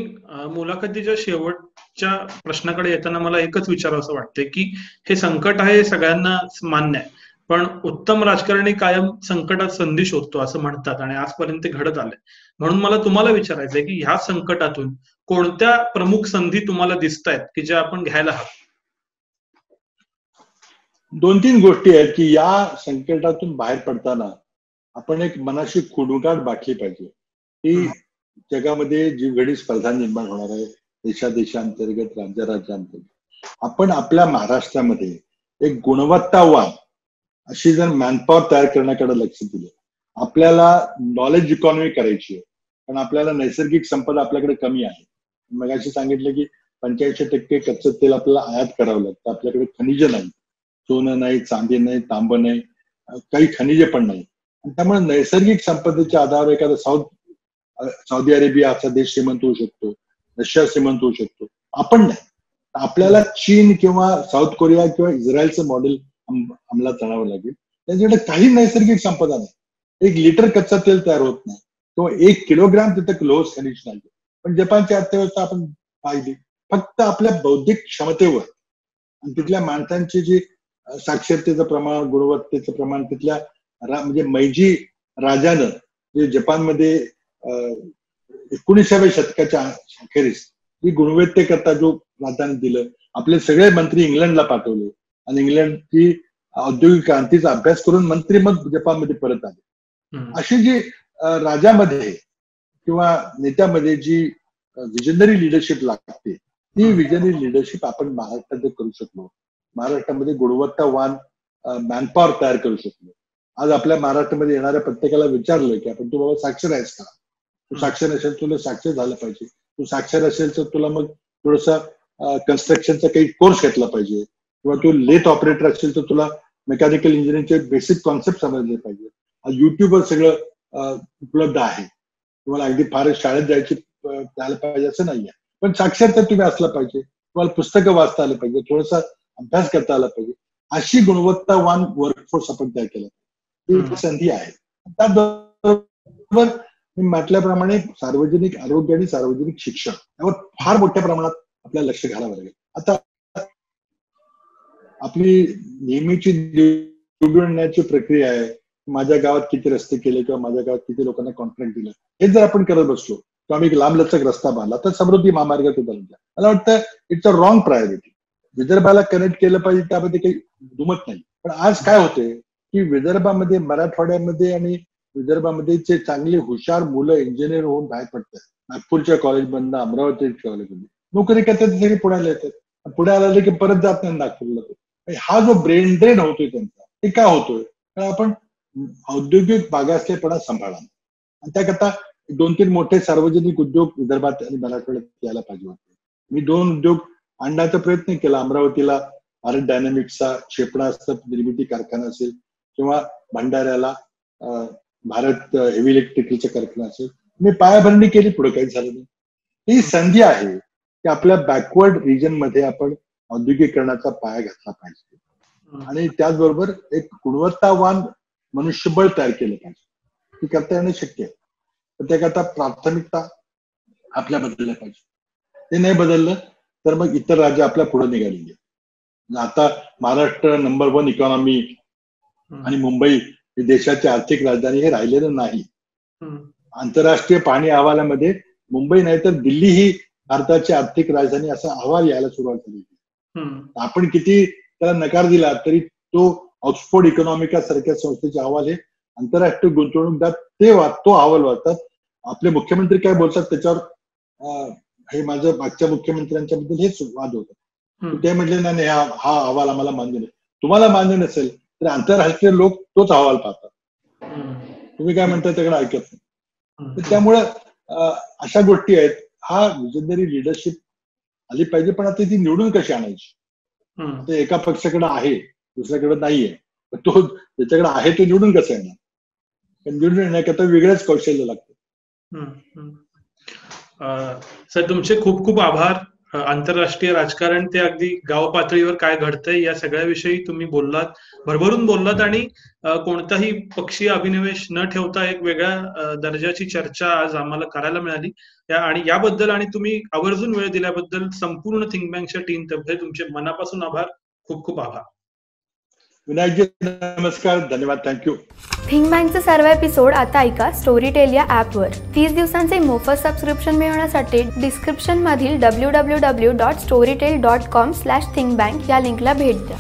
मुलाखतीच्या शेवटच्या प्रश्नाकडे येताना मला एकच विचारावं वाटतंय की हे संकट आहे सगळ्यांना मान्य आहे, पण उत्तम राजकारणी कायम संकटात संधी शोधतो असं म्हणतात आणि आजपर्यंत ते घडत आलंय. म्हणून मला तुम्हाला विचारायचंय की ह्या संकटातून कोणत्या प्रमुख संधी तुम्हाला दिसत आहेत की ज्या आपण घ्यायला हव्या? 2-3 गोष्टी आहेत की या संकटातून बाहेर पडताना आपण एक मनाशी खुणगाट बाटली पाहिजे की जगामध्ये जी घडी स्पर्धा निर्माण होणार आहे देशांतर्गत, राज्यांतर्गत, आपण आपल्या महाराष्ट्रामध्ये एक गुणवत्तावान अशी जर मॅनपॉवर तयार करण्याकडे लक्ष दिलं, आपल्याला नॉलेज इकॉनॉमी करायची आहे, पण आपल्याला नैसर्गिक संपदा आपल्याकडे कमी आहे. मगाशी सांगितलं की 85% कच्चं तेल आपल्याला आयात करावं लागतं, आपल्याकडे खनिज नाही, सोनं नाही, चांदी नाही, तांब नाही, काही खनिजे पण नाही. त्यामुळे नैसर्गिक संपदेच्या आधारावर एखादा सौदी अरेबिया असा देश श्रीमंत होऊ शकतो, रशिया श्रीमंत होऊ शकतो, आपण नाही. आपल्याला चीन किंवा साऊथ कोरिया किंवा इस्रायलचं मॉडेल अंमलात आणावं लागेल. त्यांच्याकडे काही नैसर्गिक संपदा नाही, 1 लिटर कच्चा तेल तयार होत नाही किंवा 1 किलोग्राम तिथे लोह खनिज नाही. पण जपानची अर्थव्यवस्था आपण पाहिली, फक्त आपल्या बौद्धिक क्षमतेवर आणि तिथल्या माणसांची जी साक्षरतेचं प्रमाण, गुणवत्तेचं प्रमाण, तिथल्या म्हणजे मैजी राजानं जे जपानमध्ये 19व्या शतकाच्या अखेरीस जी गुणवत्तेकरता जो प्राधान्य दिलं, आपले सगळे मंत्री इंग्लंडला पाठवले आणि इंग्लंडची औद्योगिक क्रांतीचा अभ्यास करून मंत्री मग जपानमध्ये परत आले. अशी जी राजामध्ये किंवा नेत्यामध्ये जी विजनरी लिडरशिप लागते, ती विजनरी लिडरशिप आपण महाराष्ट्रात करू शकलो. महाराष्ट्रामध्ये गुणवत्तावान मॅनपॉवर तयार करू शकलो. आज आपल्या महाराष्ट्रामध्ये येणाऱ्या प्रत्येकाला विचारलं की आपण तू बाबा साक्षर आहेस का? तू साक्षर असेल, तुला साक्षर झालं पाहिजे. तू साक्षर असेल तर तुला मग थोडसा कन्स्ट्रक्शनचा काही कोर्स घेतला पाहिजे, किंवा तू लेथ ऑपरेटर असेल तर तुला मेकॅनिकल इंजिनिअरिंगचे बेसिक कॉन्सेप्ट समजले पाहिजे. आज युट्यूबवर सगळं उपलब्ध आहे. तुम्हाला अगदी फार शाळेत जायची झालं पाहिजे असं नाहीये, पण साक्षर तर तुम्ही असलं पाहिजे, तुम्हाला पुस्तकं वाचता आलं पाहिजे, थोडासा अभ्यास करता आला पाहिजे. अशी गुणवत्तावान वर्कफोर्स आपण तयार केला, ही संधी आहे. त्याबरोबर मी म्हटल्याप्रमाणे सार्वजनिक आरोग्य आणि सार्वजनिक शिक्षण यावर फार मोठ्या प्रमाणात आपल्याला लक्ष घालावं लागेल. आता आपली नेहमीची निवडण्याची प्रक्रिया आहे, माझ्या गावात किती रस्ते केले किंवा माझ्या गावात किती लोकांना कॉन्ट्रॅक्ट दिलं, हे जर आपण करत बसलो किंवा आम्ही एक लांबलचक रस्ता बांधला तर समृद्धी महामार्गात उतरला, मला वाटतं इट्स अ रॉंग प्रायोरिटी. विदर्भाला कनेक्ट केलं पाहिजे त्यामध्ये काही दुमत नाही. पण आज काय होते की विदर्भामध्ये, मराठवाड्यामध्ये आणि विदर्भामध्ये जे चांगली हुशार मुलं इंजिनियर होऊन बाहेर पडतात, नागपूरच्या कॉलेजमधनं, अमरावतीच्या कॉलेजमधून नोकरी करतात, सगळे पुण्याला येतात. पुण्याला आले की परत जात नाही नागपूरला. हा जो ब्रेन ड्रेन होतोय त्यांचा, ते का होतोय? कारण आपण औद्योगिक मागासलेपणा सांभाळा, आणि त्याकरता 2-3 मोठे सार्वजनिक उद्योग विदर्भात आणि मराठवाड्यात यायला पाहिजे होते. मी 2 उद्योग आणण्याचा प्रयत्न केला. अमरावतीला भारत डायनामिक्सचा क्षेपणास्त्र निर्मिती कारखाना असेल, किंवा भंडाऱ्याला भारत हेवी इलेक्ट्रिकलचा कारखाना असेल. मी पायाभरणी केली, पुढे काही झालं नाही. ही संधी आहे की आपल्या बॅकवर्ड रिजन मध्ये आपण औद्योगिकरणाचा पाया घातला पाहिजे, आणि त्याचबरोबर एक गुणवत्तावान मनुष्यबळ तयार केलं पाहिजे. ती करता येणं शक्य आहे, पण त्याकरता प्राथमिकता आपल्या बदलल्या पाहिजे. ते नाही बदललं तर मग इतर राज्य आपल्या पुढे निघालेली. आता महाराष्ट्र नंबर 1 इकॉनॉमी आणि मुंबई ही देशाची आर्थिक राजधानी हे राहिलेलं नाही. आंतरराष्ट्रीय पाहणी अहवालामध्ये मुंबई नाही तर दिल्ली ही भारताची आर्थिक राजधानी असा अहवाल यायला सुरुवात झाली. आपण किती त्याला नकार दिला तरी तो ऑक्सफोर्ड इकॉनॉमिका सारख्या संस्थेचे अहवाल हे आंतरराष्ट्रीय गुंतवणूकदार तो अहवाल वाचतात. आपले मुख्यमंत्री काय बोलतात त्याच्यावर हे माझं मागच्या मुख्यमंत्र्यांच्या बद्दल हेच वाद होतात. ते म्हटले नाही, हा अहवाल आम्हाला मान्य नाही. तुम्हाला मान्य नसेल तर आंतरराष्ट्रीय लोक तोच अहवाल पाहतात. तुम्ही काय म्हणता त्याकडे ऐकत नाही. तर त्यामुळं अशा गोष्टी आहेत. हा विजनरी लिडरशिप आली पाहिजे, पण आता ती निवडून कशी आणायची? ते एका पक्षाकडे आहे, दुसऱ्याकडे नाहीये. तो ज्याच्याकडे आहे तो निवडून कसं येणार? पण निवडून येण्याकरता वेगळंच कौशल्य लागतं. सर, तुमचे खूप खूप आभार. आंतरराष्ट्रीय राजकारण ते अगदी गाव पातळीवर काय घडतंय या सगळ्याविषयी तुम्ही बोललात, भरभरून बोललात, आणि कोणताही पक्षीय अभिनिवेश न ठेवता एक वेगळ्या दर्जाची चर्चा आज आम्हाला करायला मिळाली. आणि याबद्दल आणि तुम्ही आवर्जून वेळ दिल्याबद्दल संपूर्ण थिंक बँकच्या टीम तर्फे तुमचे मनापासून आभार. खूप खूप आभार. विनायकजी नमस्कार, धन्यवाद, थँक्यू. थिंक बँकचे सर्व एपिसोड आता ऐका स्टोरीटेल या ॲपवर. 30 दिवसांचे मोफत सबस्क्रिप्शन मिळवण्यासाठी डिस्क्रिप्शनमधील www.storytel.com/thinkbank या लिंकला भेट द्या.